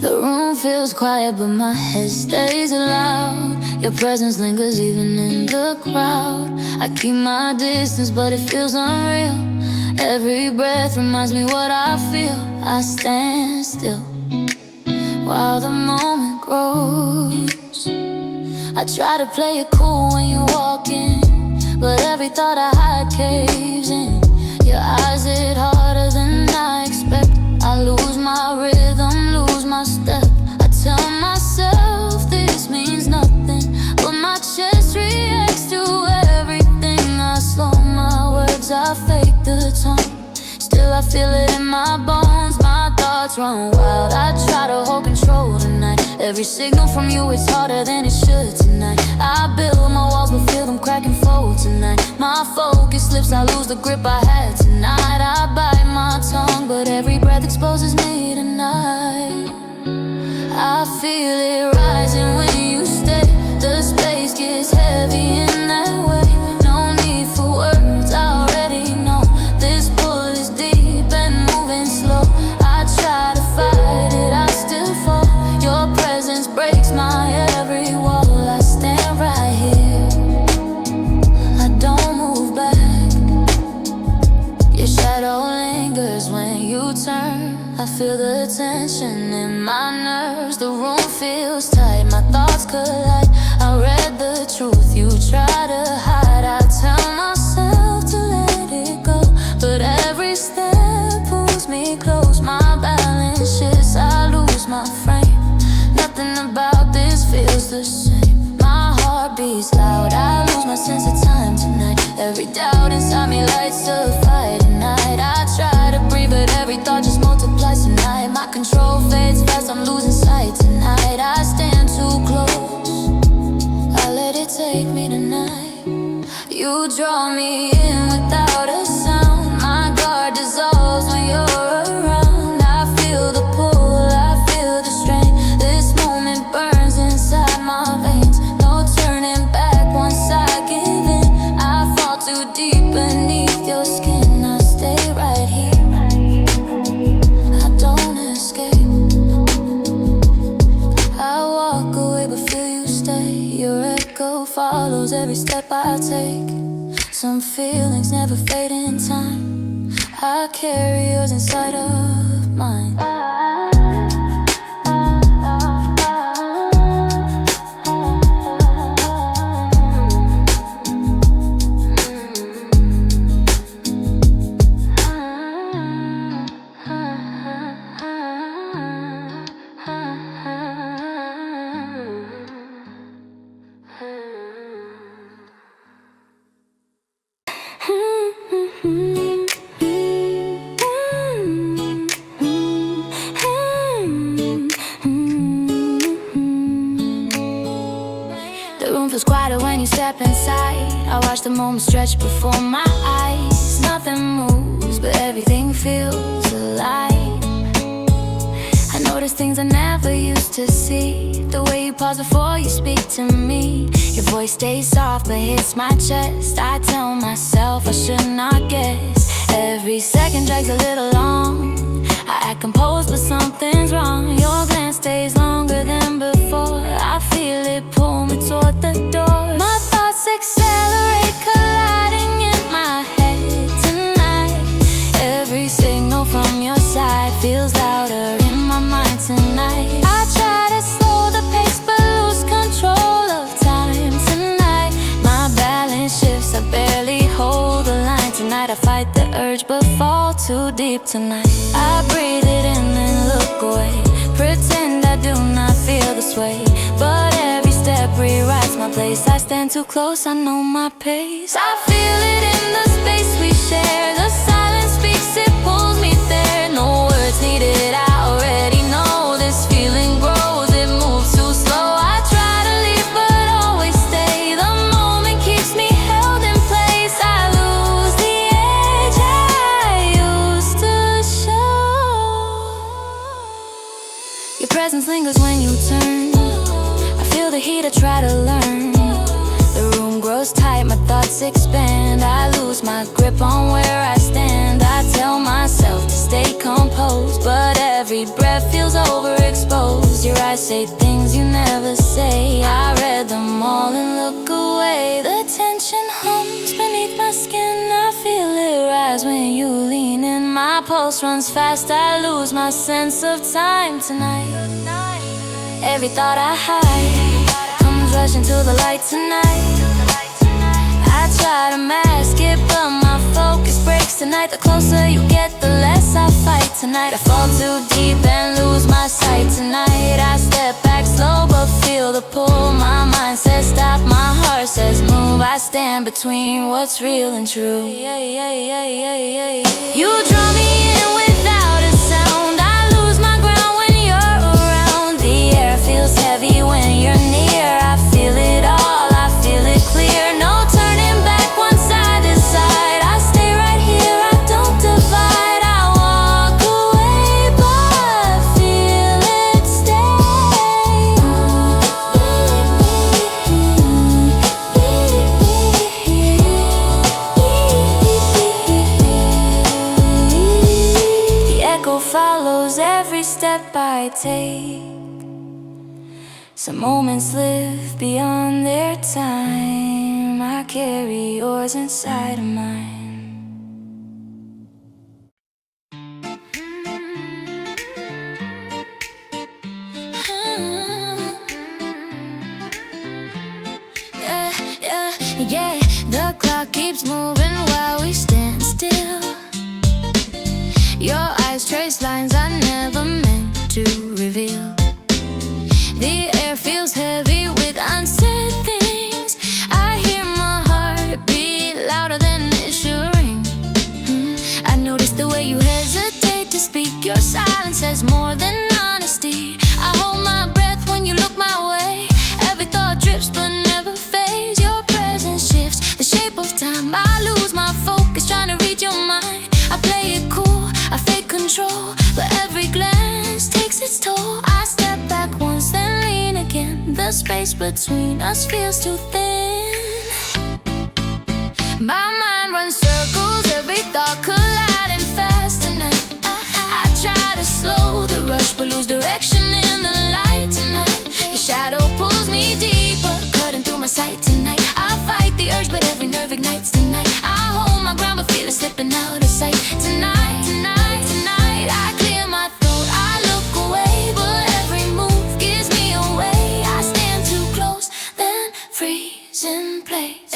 The room feels quiet, but my head stays loud. Your presence lingers even in the crowd. I keep my distance, but it feels unreal. Every breath reminds me what I feel. I stand still while the moment grows. I try to play it cool when you walk in, but every thought I had caves in. Your eyes hit harder than I expect. I lose my rhythm, lose my step. I tell myself this means nothing, but my chest reacts to everything. I slow my words, I fake the tone. Still I feel it in my bones. My thoughts run wild, I try to hold control tonight. Every signal from you is harder than it should tonight. I build my walls but feel them crack and fold tonight. My focus slips, I lose the grip I had tonight. I bite my tongue, but every breath exposes me tonight. I feel it rising when you stay. The space gets heavy in that way. No need for words, I already I feel the tension in my nerves. The room feels tight, my thoughts collide. I read the truth you try to hide. I tell myself to let it go, but every step pulls me close. My balance shifts, I lose my frame. Nothing about this feels the same. My heart beats loud, I lose my sense of time tonight. Every doubt inside me lights a fire tonight. I try to breathe, but every thought just multiplies tonight. My control fades fast, I'm losing sight tonight. I stand too close, I let it take me tonight. You draw me in without a sound. My guard dissolves when you're around. I feel the pull, I feel the strain. This moment burns inside my veins. No turning back once I give in. I fall too deep beneath your skin. I stay right here, I don't escape. I walk away but feel you stay. Your echo follows every step I take. Some feelings never fade in time. I carry yours inside of mine. The room feels quieter when you step inside. I watch the moment stretch before my eyes. Nothing moves, but everything feels alive. I notice things I never used to see. The way you pause before you speak to me. Your voice stays soft but hits my chest. I tell myself I should not guess. Every second drags a little long. I act composed but something's wrong. Your glance stays longer than before. I feel it pull me toward the door. My thoughts accelerate, colliding in my head tonight. Every signal from your side feels louder in my mind tonight. I try to slow the pace but lose control of time tonight. My balance shifts, I barely hold the line tonight. I fight the urge but fall too deep tonight. I breathe it in and look away. Pretend I do not feel this way, but every step rewrites my place. I stand too close, I know my pace. I feel it in the space we share. The silence speaks, it pulls me there. No words needed, I already know. This feeling grows, it moves too slow. I try to leave but always stay. The moment keeps me held in place. I lose the edge I used to show. Your presence lingers when you turn. I feel the heat, I try to learn. The room grows tight, my thoughts expand. I lose my grip on where I stand. I tell myself to stay composed, but every breath feels overexposed. Your eyes say things you never say. I read them all and look away. The tension hums beneath my skin. I feel it rise when you lean in. My pulse runs fast, I lose my sense of time tonight. Every thought I hide comes rushing to the light tonight. I try to mask it, but my focus breaks tonight. The closer you get, the less I fight tonight. I fall too deep and lose my sight tonight. I step back slow but feel the pull. My mind says stop, my heart says move. I stand between what's real and true. You draw me in without a sound. I lose my ground when you're around. The air feels heavy when you're near. I feel it all, I feel it clear. No turning back once I decide. I stay right here, I don't divide. I walk away but feel it stay. The echo follows every step I take. Some moments live beyond their time. I carry yours inside of mine. Your silence says more than honesty. I hold my breath when you look my way. Every thought drifts but never fades. Your presence shifts the shape of time. I lose my focus trying to read your mind. I play it cool, I fake control, but every glance takes its toll. I step back once, then lean again. The space between us feels too thin. My mind runs circles, every thought colliding fast tonight. I try to slow the rush, but lose direction in the light tonight. Your shadow pulls me deeper, cutting through my sight tonight. I fight the urge, but every nerve ignites tonight. I hold my ground, but feel it slipping out of sight. Tonight, tonight, tonight, I clear my throat, I look away, but every move gives me away. I stand too close, then freeze in place.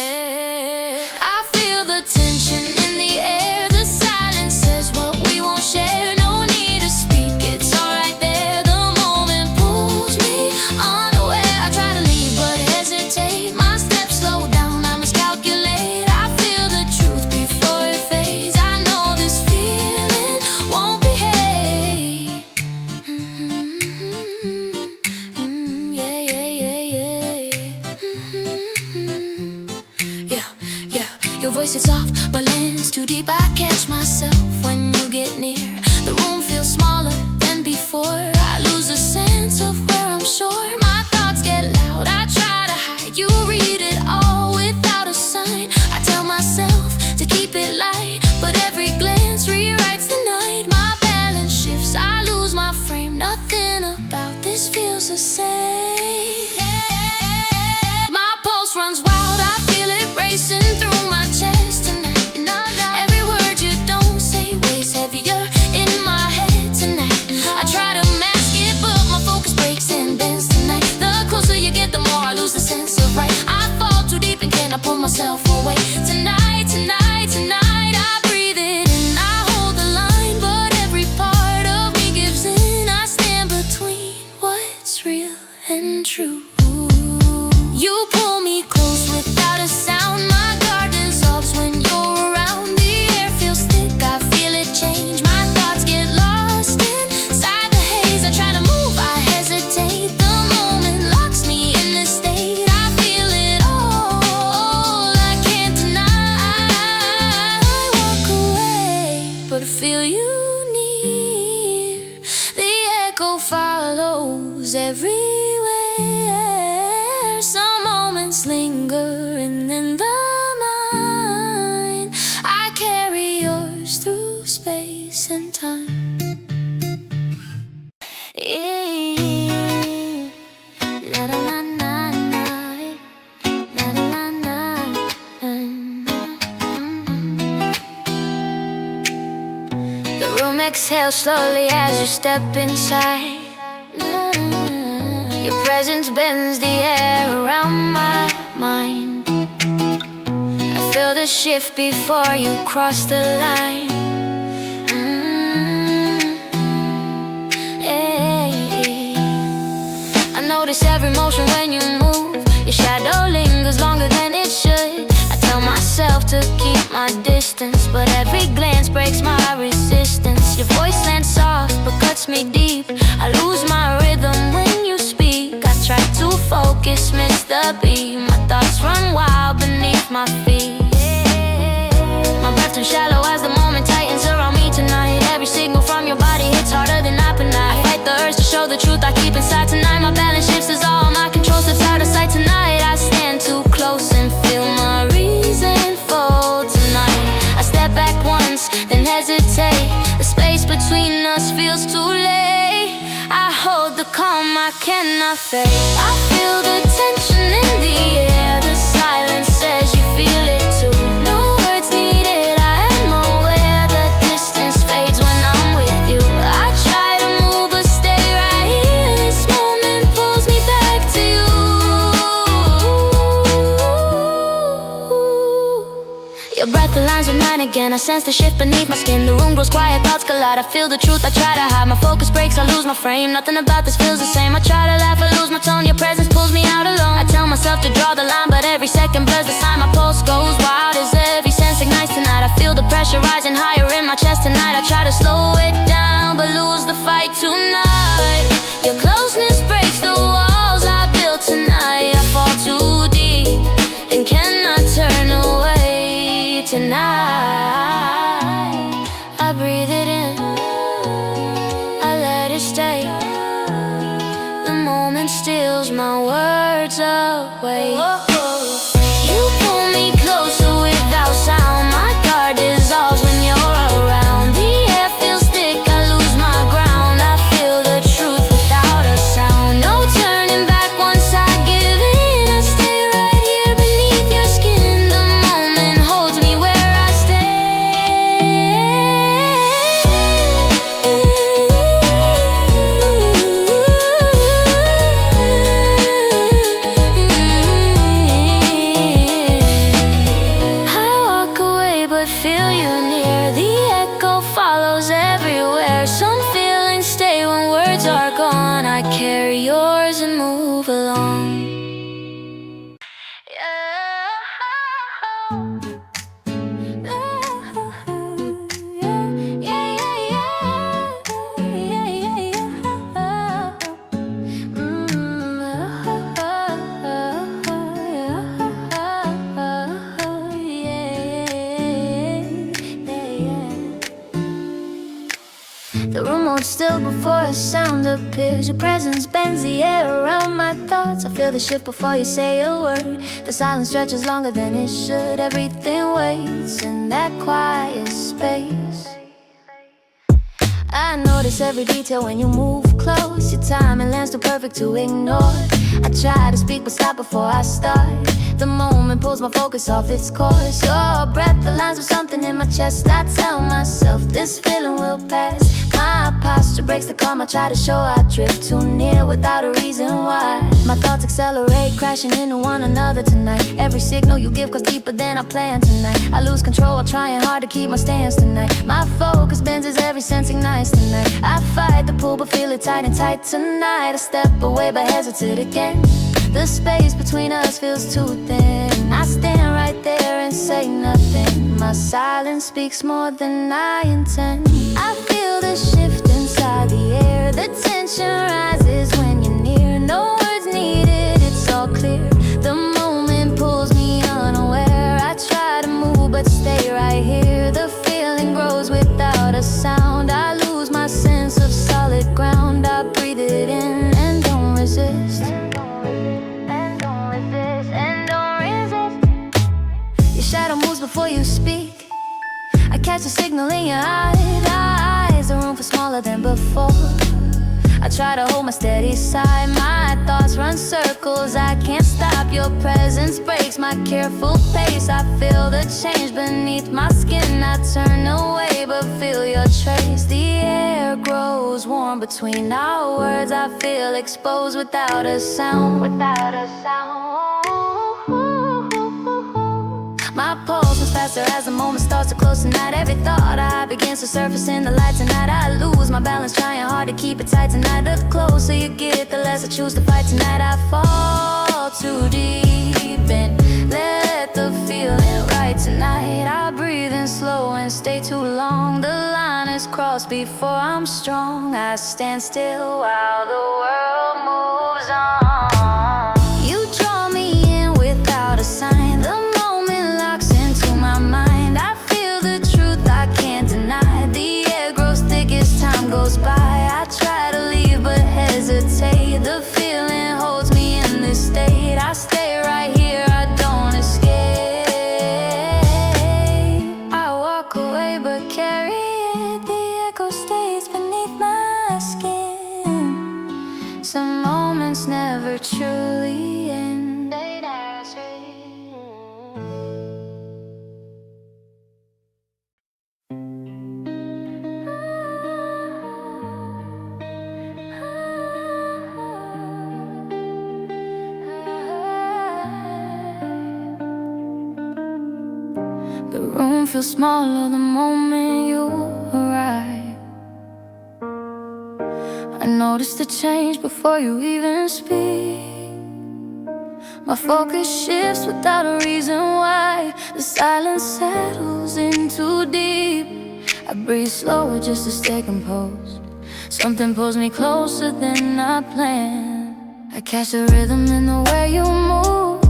I feel the tension in the air. The silence says what we won't share. No need to speak, it's all right there. The moment pulls me unaware. I try to leave but hesitate. My steps slow down, I miscalculate. I feel the truth before it fades. I know this feeling won't behave. Yeah, yeah, yeah, yeah. Yeah. Your voice is soft, but lands too deep. I catch myself when you get near. The room feels smaller than before. I lose a sense of where I'm sure. My thoughts get loud, I try to hide. You read it all without a sign. I tell myself to keep it light, but every glance rewrites the night. My balance shifts, I lose my frame. Nothing about this feels the same. My pulse runs wild, I feel it racing through my chest tonight. Every word you don't say weighs heavier in my head tonight. I try to mask it, but my focus breaks and bends tonight. The closer you get, the more I lose the sense of right. I fall too deep and cannot pull myself away. Tonight, tonight, tonight, I breathe it in, I hold the line, but every part of me gives in. I stand between what's real and true. You pull me close without a sound. My guard dissolves when you're around. The air feels thick, I feel it change. My thoughts get lost inside the haze. I try to move, I hesitate. The moment locks me in this state. I feel it all, I can't deny. I walk away, but I feel you near. The echo follows everywhere. Some moments linger and in the mind I carry yours through space and time. Na na na na na na na na. The room exhales slowly as you step inside. Your presence bends the air around my mind. I feel the shift before you cross the line. Hey. I notice every motion when you move. Your shadow lingers longer than it should. I tell myself to keep my distance, but every glance breaks my resistance. Your voice lands soft but cuts me deep. I lose my rhythm when you speak. I try to focus, miss the beat. My thoughts run wild beneath my feet. My breath turns shallow as the moment tightens around me tonight. Every signal from your body hits harder than kryptonite. I fight the urge to show the truth I keep inside tonight. My balance shifts as all my control slips out of sight tonight. I stand too close and feel my reason fall tonight. I step back once, then hesitate. The space between us feels too late. I hold the calm I cannot fake. I feel the tension in the air. The silence says you feel it too. No words needed, I am aware. The distance fades when I'm with you. I try to move but stay right here. This moment pulls me back to you. Your breath aligns with mine again. I sense the shift beneath my skin. The room grows quiet, thoughts collide. I feel the truth, I try to hide. My focus breaks, I lose my frame. Nothing about this feels the same. I try to laugh, I lose my tone. Your presence pulls me out alone. I tell myself to draw the line, but every second blurs the sign. My pulse goes wild as every sense ignites tonight. I feel the pressure rising higher in my chest tonight. I try to slow it down, down but lose the fight tonight. Your closeness breaks the walls I built tonight. I fall too deep and cannot turn away tonight. I breathe it in, I let it stay. The moment steals my words away. You pull me closer without sound. My guard dissolves when you're around. The air feels thick, I lose my ground. I feel the truth without a sound. No turning back once I give in. I stay right here beneath your skin. The moment holds me where I feel you near. The echo follows everywhere. Some feelings stay when words are gone. I carry yours and move along. The room holds still before a sound appears. Your presence bends the air around my thoughts. I feel the shift before you say a word. The silence stretches longer than it should. Everything waits in that quiet space. I notice every detail when you move close. Your timing lands too perfect to ignore. I try to speak but stop before I start. The moment pulls my focus off its course. Your breath aligns with something in my chest. I tell myself this feeling will pass. My posture breaks the calm. I try to show I drift too near without a reason why. My thoughts accelerate, crashing into one another tonight. Every signal you give goes deeper than I planned tonight. I lose control while trying hard to keep my stance tonight. My focus bends as every sense ignites tonight. I fight the pull but feel it tight and tight tonight. I step away but hesitate again. The space between us feels too thin. I stand right there and say nothing. My silence speaks more than I intend. I feel the shift inside the air. The tension rises when you're near. No words needed, it's all clear. The moment pulls me unaware. I try to move but stay right here. The feeling grows without a sound. I lose my sense of solid ground. I breathe it in and don't resist. Shadow moves before you speak. I catch a signal in your eyes. The room feels smaller than before. I try to hold my steady side. My thoughts run circles, I can't stop. Your presence breaks my careful pace. I feel the change beneath my skin. I turn away but feel your trace. The air grows warm between our words. I feel exposed without a sound. Without a sound. My pulse is faster as the moment starts to close tonight. Every thought I begins to surface in the light tonight. I lose my balance, trying hard to keep it tight tonight. The closer you get, the less I choose to fight tonight. I fall too deep and let the feeling right tonight. I breathe in slow and stay too long. The line is crossed before I'm strong. I stand still while the world moves on. You draw me in without a sign. The my mind, I feel the truth I can't deny. The air grows thick as time goes by. I try to leave but hesitate. The feeling holds me in this state. I stay right here, I don't escape. I walk away but carry it. The echo stays beneath my skin. Some moments never truly end. The room feels smaller the moment you arrive. I notice the change before you even speak. My focus shifts without a reason why. The silence settles in too deep. I I breathe slower just to stay composed. Something pulls me closer than I planned. I catch the rhythm in the way you move.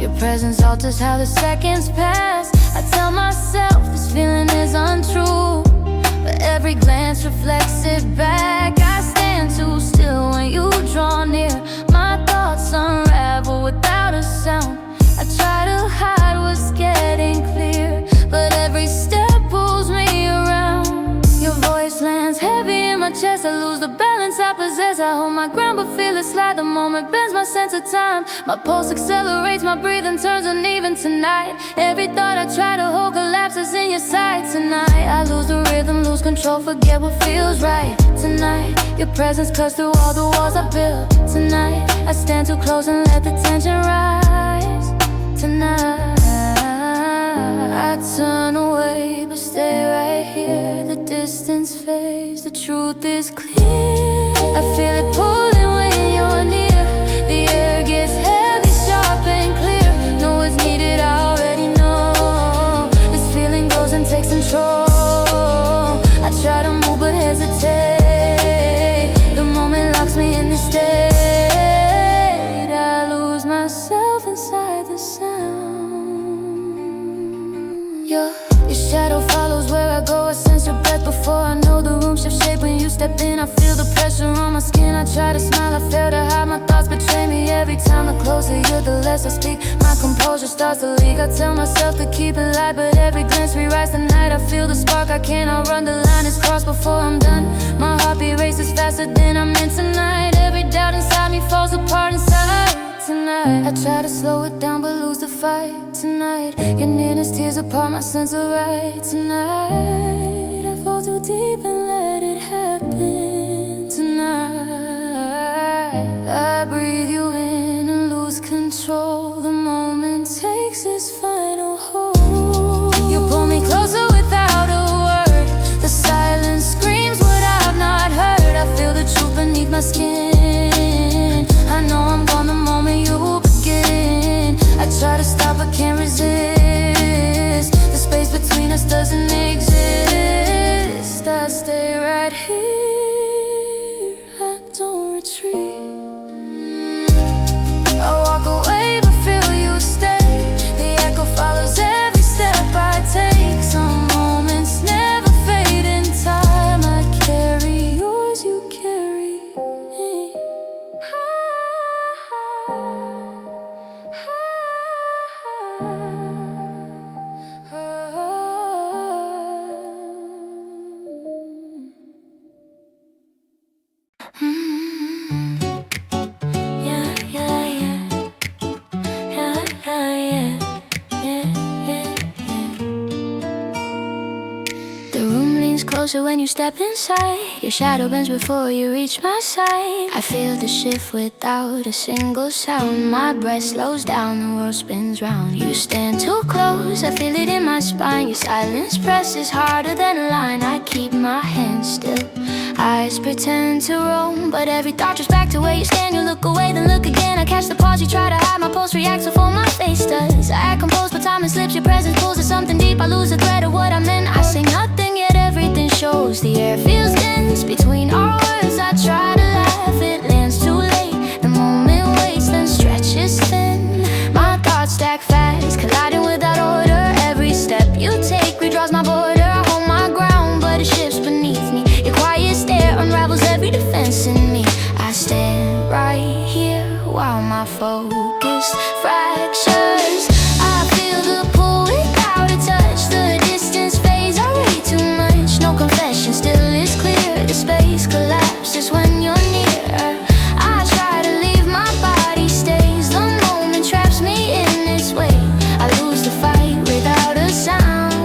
Your presence alters how the seconds pass. I tell myself this feeling is untrue, but every glance reflects it back. I stand too still when you draw near. My thoughts unravel without a sound. I try to hide what's getting clear, but every step pulls me around. Your voice lands heavy in my chest. I lose the balance I possess. I hold my ground but feel it slide. The moment bends my sense of time. My pulse accelerates, my breathing turns uneven tonight. Every thought I try to hold collapses in your sight tonight. I lose the rhythm, lose control, forget what feels right tonight. Your presence cuts through all the walls I built tonight. I stand too close and let the tension rise tonight. I turn away but stay right here. The distance fades, the truth is clear. I feel it pulling when you're near. The air gets heavy, sharp and clear. Know what's needed, I already know. This feeling goes and takes control. I try to move but hesitate. The moment locks me in this state. I lose myself inside the sound. Your shadow follows where I go. I sense your breath before I know the room shifts shape. When you step in, I feel the pressure on my skin. I try to smile, I fail to hide. My thoughts betray me every time. The closer you're, the less I speak. My composure starts to leak. I tell myself to keep it light, but every glance rewrites the night. I feel the spark, I cannot run. The line is crossed before I'm done. My heartbeat races faster than I'm in tonight. Every doubt inside me falls apart inside tonight. I try to slow it down but lose the fight tonight. Your nearness tears apart my sense of right tonight. I fall too deep and let it happen tonight. I breathe you in and lose control. The moment takes its final hold. You pull me closer without a word. The silence screams what I've not heard. I feel the truth beneath my skin. I know I'm gone the moment you begin. I try to stop but can't resist. The space between us doesn't exist. I stay right here, I don't retreat. I walk away but feel you stay. The echo follows every step I take. Some moments never fade in time. I carry yours, you carry me. Closer when you step inside. Your shadow bends before you reach my side. I feel the shift without a single sound. My breath slows down, the world spins round. You stand too close, I feel it in my spine. Your silence presses harder than a line. I keep my hands still, eyes pretend to roam, but every thought drifts back to where you stand. You look away, then look again. I catch the pause, you try to hide. My pulse reacts before my face does. I act composed, but time slips. Your presence pulls to something deep. I lose the thread of what I meant. I say nothing, yet everything shows. The air feels dense between our words. I try to laugh, it lands too late. The moment waits, then stretches thin. My thoughts stack fast, colliding without order. Every step you take redraws my border. I hold my ground, but it shifts beneath me. Your quiet stare unravels every defense in me. I stand right here while my focus fractures. I feel the pull without a touch. The distance fades, I read too much. No confession, still is clear. The space collapses when you're near. I try to leave, my body stays. The moment traps me in its way. I lose the fight without a sound.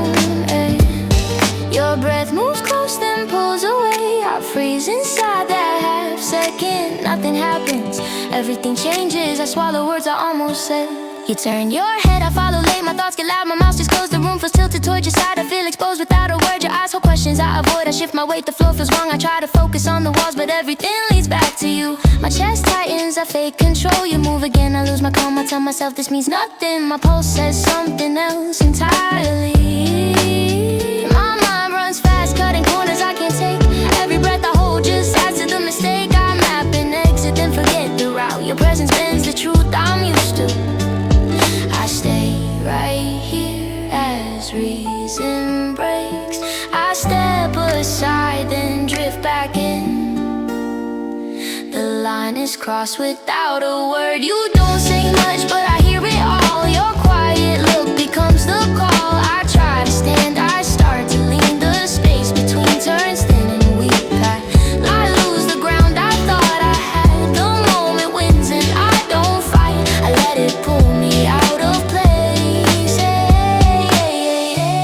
Your breath moves close, then pulls away. I freeze inside that half second. Nothing happens, everything changes. I swallow words I almost said. You turn your head, I follow late. My thoughts get loud, my mouth just closed. The room feels tilted toward your side. I feel exposed without a word. Your eyes hold questions I avoid. I shift my weight, the floor feels wrong. I try to focus on the walls, but everything leads back to you. My chest tightens, I fake control. You move again, I lose my calm. I tell myself this means nothing. My pulse says something else entirely. My mind runs fast, is crossed without a word. You don't say much, but I hear it all. Your quiet look becomes the call. I try to stand, I start to lean. The space between turns thin and we pack. I lose the ground I thought I had. The moment wins and I don't fight. I let it pull me out of place.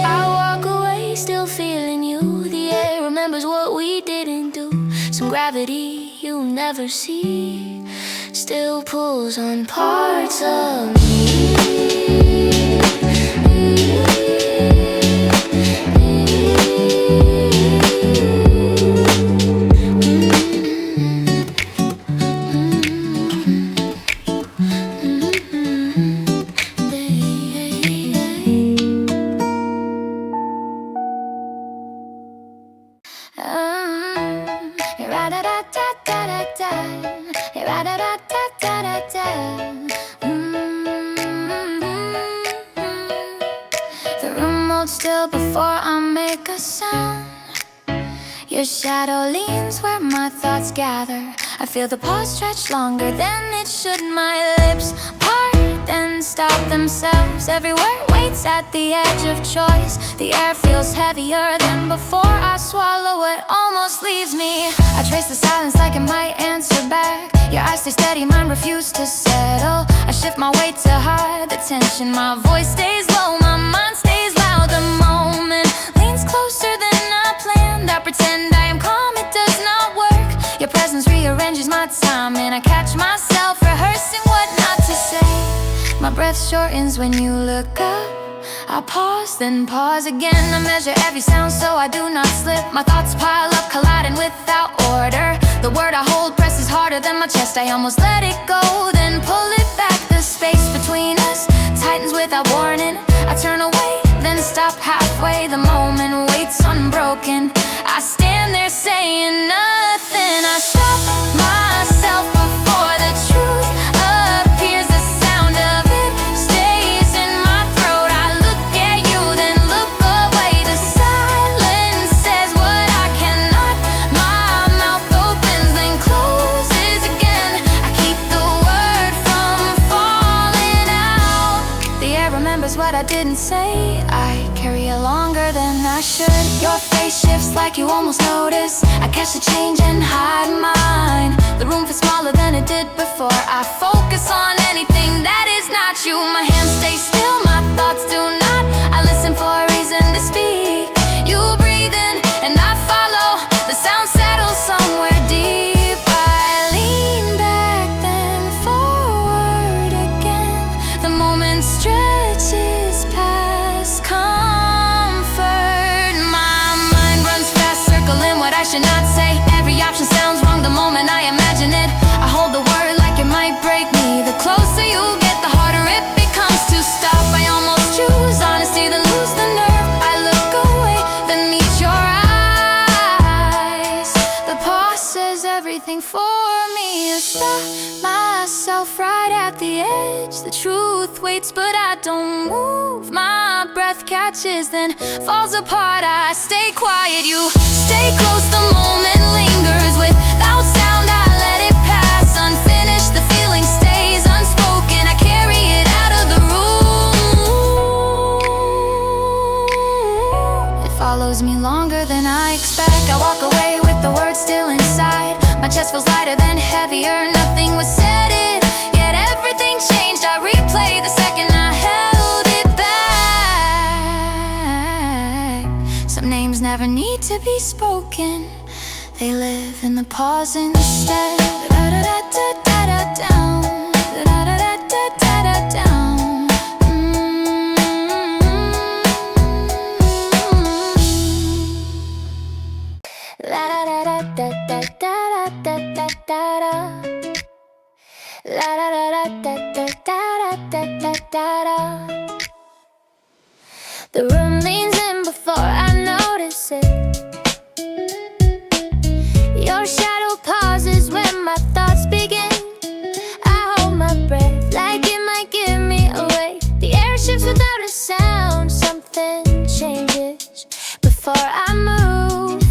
I walk away still feeling you. The air remembers what we didn't do. Some gravity you never see still pulls on parts of me. The room holds still before I make a sound. Your shadow leans where my thoughts gather. I feel the pause stretch longer than it should. My lips part, then stop themselves. Every word waits at the edge of choice. The air feels heavier than before. I swallow what almost leaves me. I trace the silence like it might answer back. Your eyes stay steady, mine refuse to settle. I shift my weight to hide the tension. My voice stays low, my mind stays loud. The moment leans closer than I planned. I pretend I am calm, it does not work. Your presence rearranges my time, and I catch myself rehearsing what not to say. My breath shortens when you look up. I pause, then pause again. I measure every sound so I do not slip. My thoughts pile up, colliding without order. The word I hold presses harder than my chest. I almost let it go, then pull it back. The space between us tightens without warning. I turn away, then stop halfway. The moment waits unbroken. I stand there saying nothing. I stop myself before the truth appears. The sound of it stays in my throat. I look at you, then look away. The silence says what I cannot. My mouth opens, then closes again. I keep the word from falling out. The air remembers what I didn't say. I carry it longer than I should. Your face shifts like you almost notice. I catch the change and hide mine. The room feels smaller than it did before. I focus on anything that is not you. My hands stay still, my thoughts do not. I listen for a reason to speak. You breathe in and I follow. The sound settles somewhere deep. I lean back, then forward again. The moment stretches past comfort. My mind runs fast, circling what I should not say. Every option sounds wrong the moment I imagine it. I hold the word like it might break me. The closer you get, the harder it becomes to stop. I almost choose honesty, then lose the nerve. I look away, then meet your eyes. The pause says everything for me. I stop myself right at the edge. The truth waits, but I don't move. My breath catches, then falls apart. I stay quiet, you stay close. The moment lingers without sound. I let it pass unfinished. The feeling stays unspoken. I carry it out of the room. It follows me longer than I expect. I walk away with the words still inside. My chest feels lighter than heavier. Nothing was said it, yet everything changed. I replay the second I held it back. Some names never need to be spoken. They live in the pause instead. Da-da-da-da-da-da-down. Da-da-da-da-da-da-down. La-da-da-da-da-da-da-da-da-da. La-da-da-da-da-da-da-da-da-da. The room leans in before I notice it. Your shadow pauses when my thoughts begin. I hold my breath like it might give me away. The air shifts without a sound. Something changes before I move.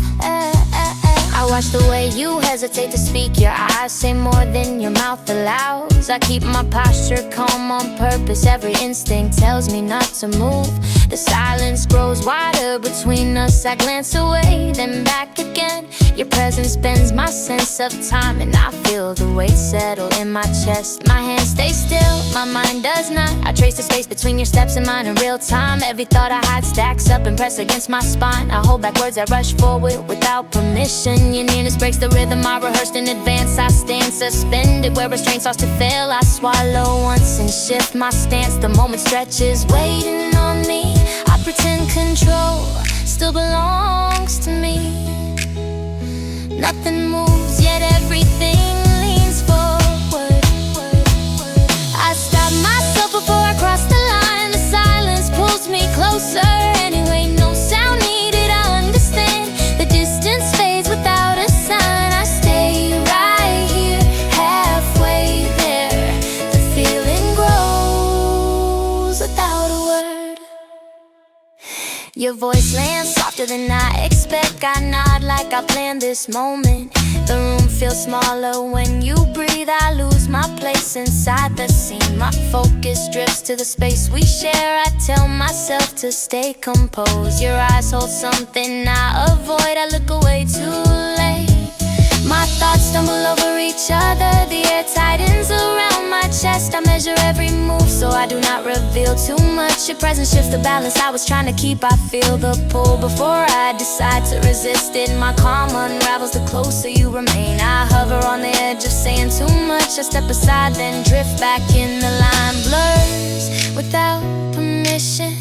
I watch the way you hesitate to speak. Your eyes say more than your mouth allows. I keep my posture calm on purpose. Every instinct tells me not to move. The silence grows wider between us. I glance away, then back again. Your presence bends my sense of time, and I feel the weight settle in my chest. My hands stay still, my mind does not. I trace the space between your steps and mine in real time. Every thought I hide stacks up and press against my spine. I hold back words, I rush forward without permission. Your nearness breaks the rhythm I rehearsed in advance. I stand suspended where restraint starts to fail. I swallow once and shift my stance. The moment stretches, waiting on me. I pretend control still belongs to me. Nothing moves, yet everything leans forward. I stop myself before I cross the line. The silence pulls me closer. Anyway, no sound needed, I understand. The distance fades without a sign. I stay right here, halfway there. The feeling grows without a word. Your voice lands softer than I expect. I nod like I planned this moment. The room feels smaller when you breathe. I lose my place inside the scene. My focus drifts to the space we share. I tell myself to stay composed. Your eyes hold something I avoid. I look away too late. My thoughts stumble over each other. The air tightens around my chest. I measure every move so I do not reveal too much. Your presence shifts the balance I was trying to keep. I feel the pull before I decide to resist it. My calm unravels the closer you remain. I hover on the edge of saying too much. I step aside then drift back in. The line blurs without permission.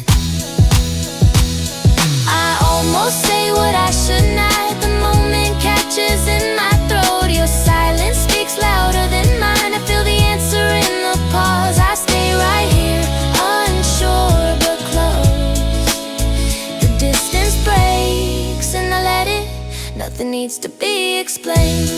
I almost say what I should not. The moment catches in my throat. Your silence speaks louder than mine. I feel the answer in the pause. I stay right here, unsure but close. The distance breaks and I let it. Nothing needs to be explained.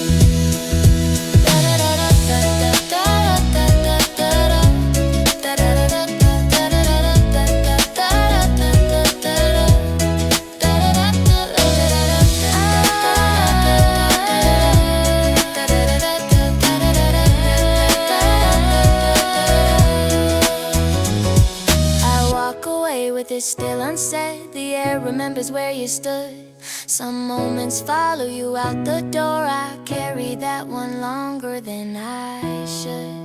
It's still unsaid. The air remembers where you stood. Some moments follow you out the door. I carry that one longer than I should.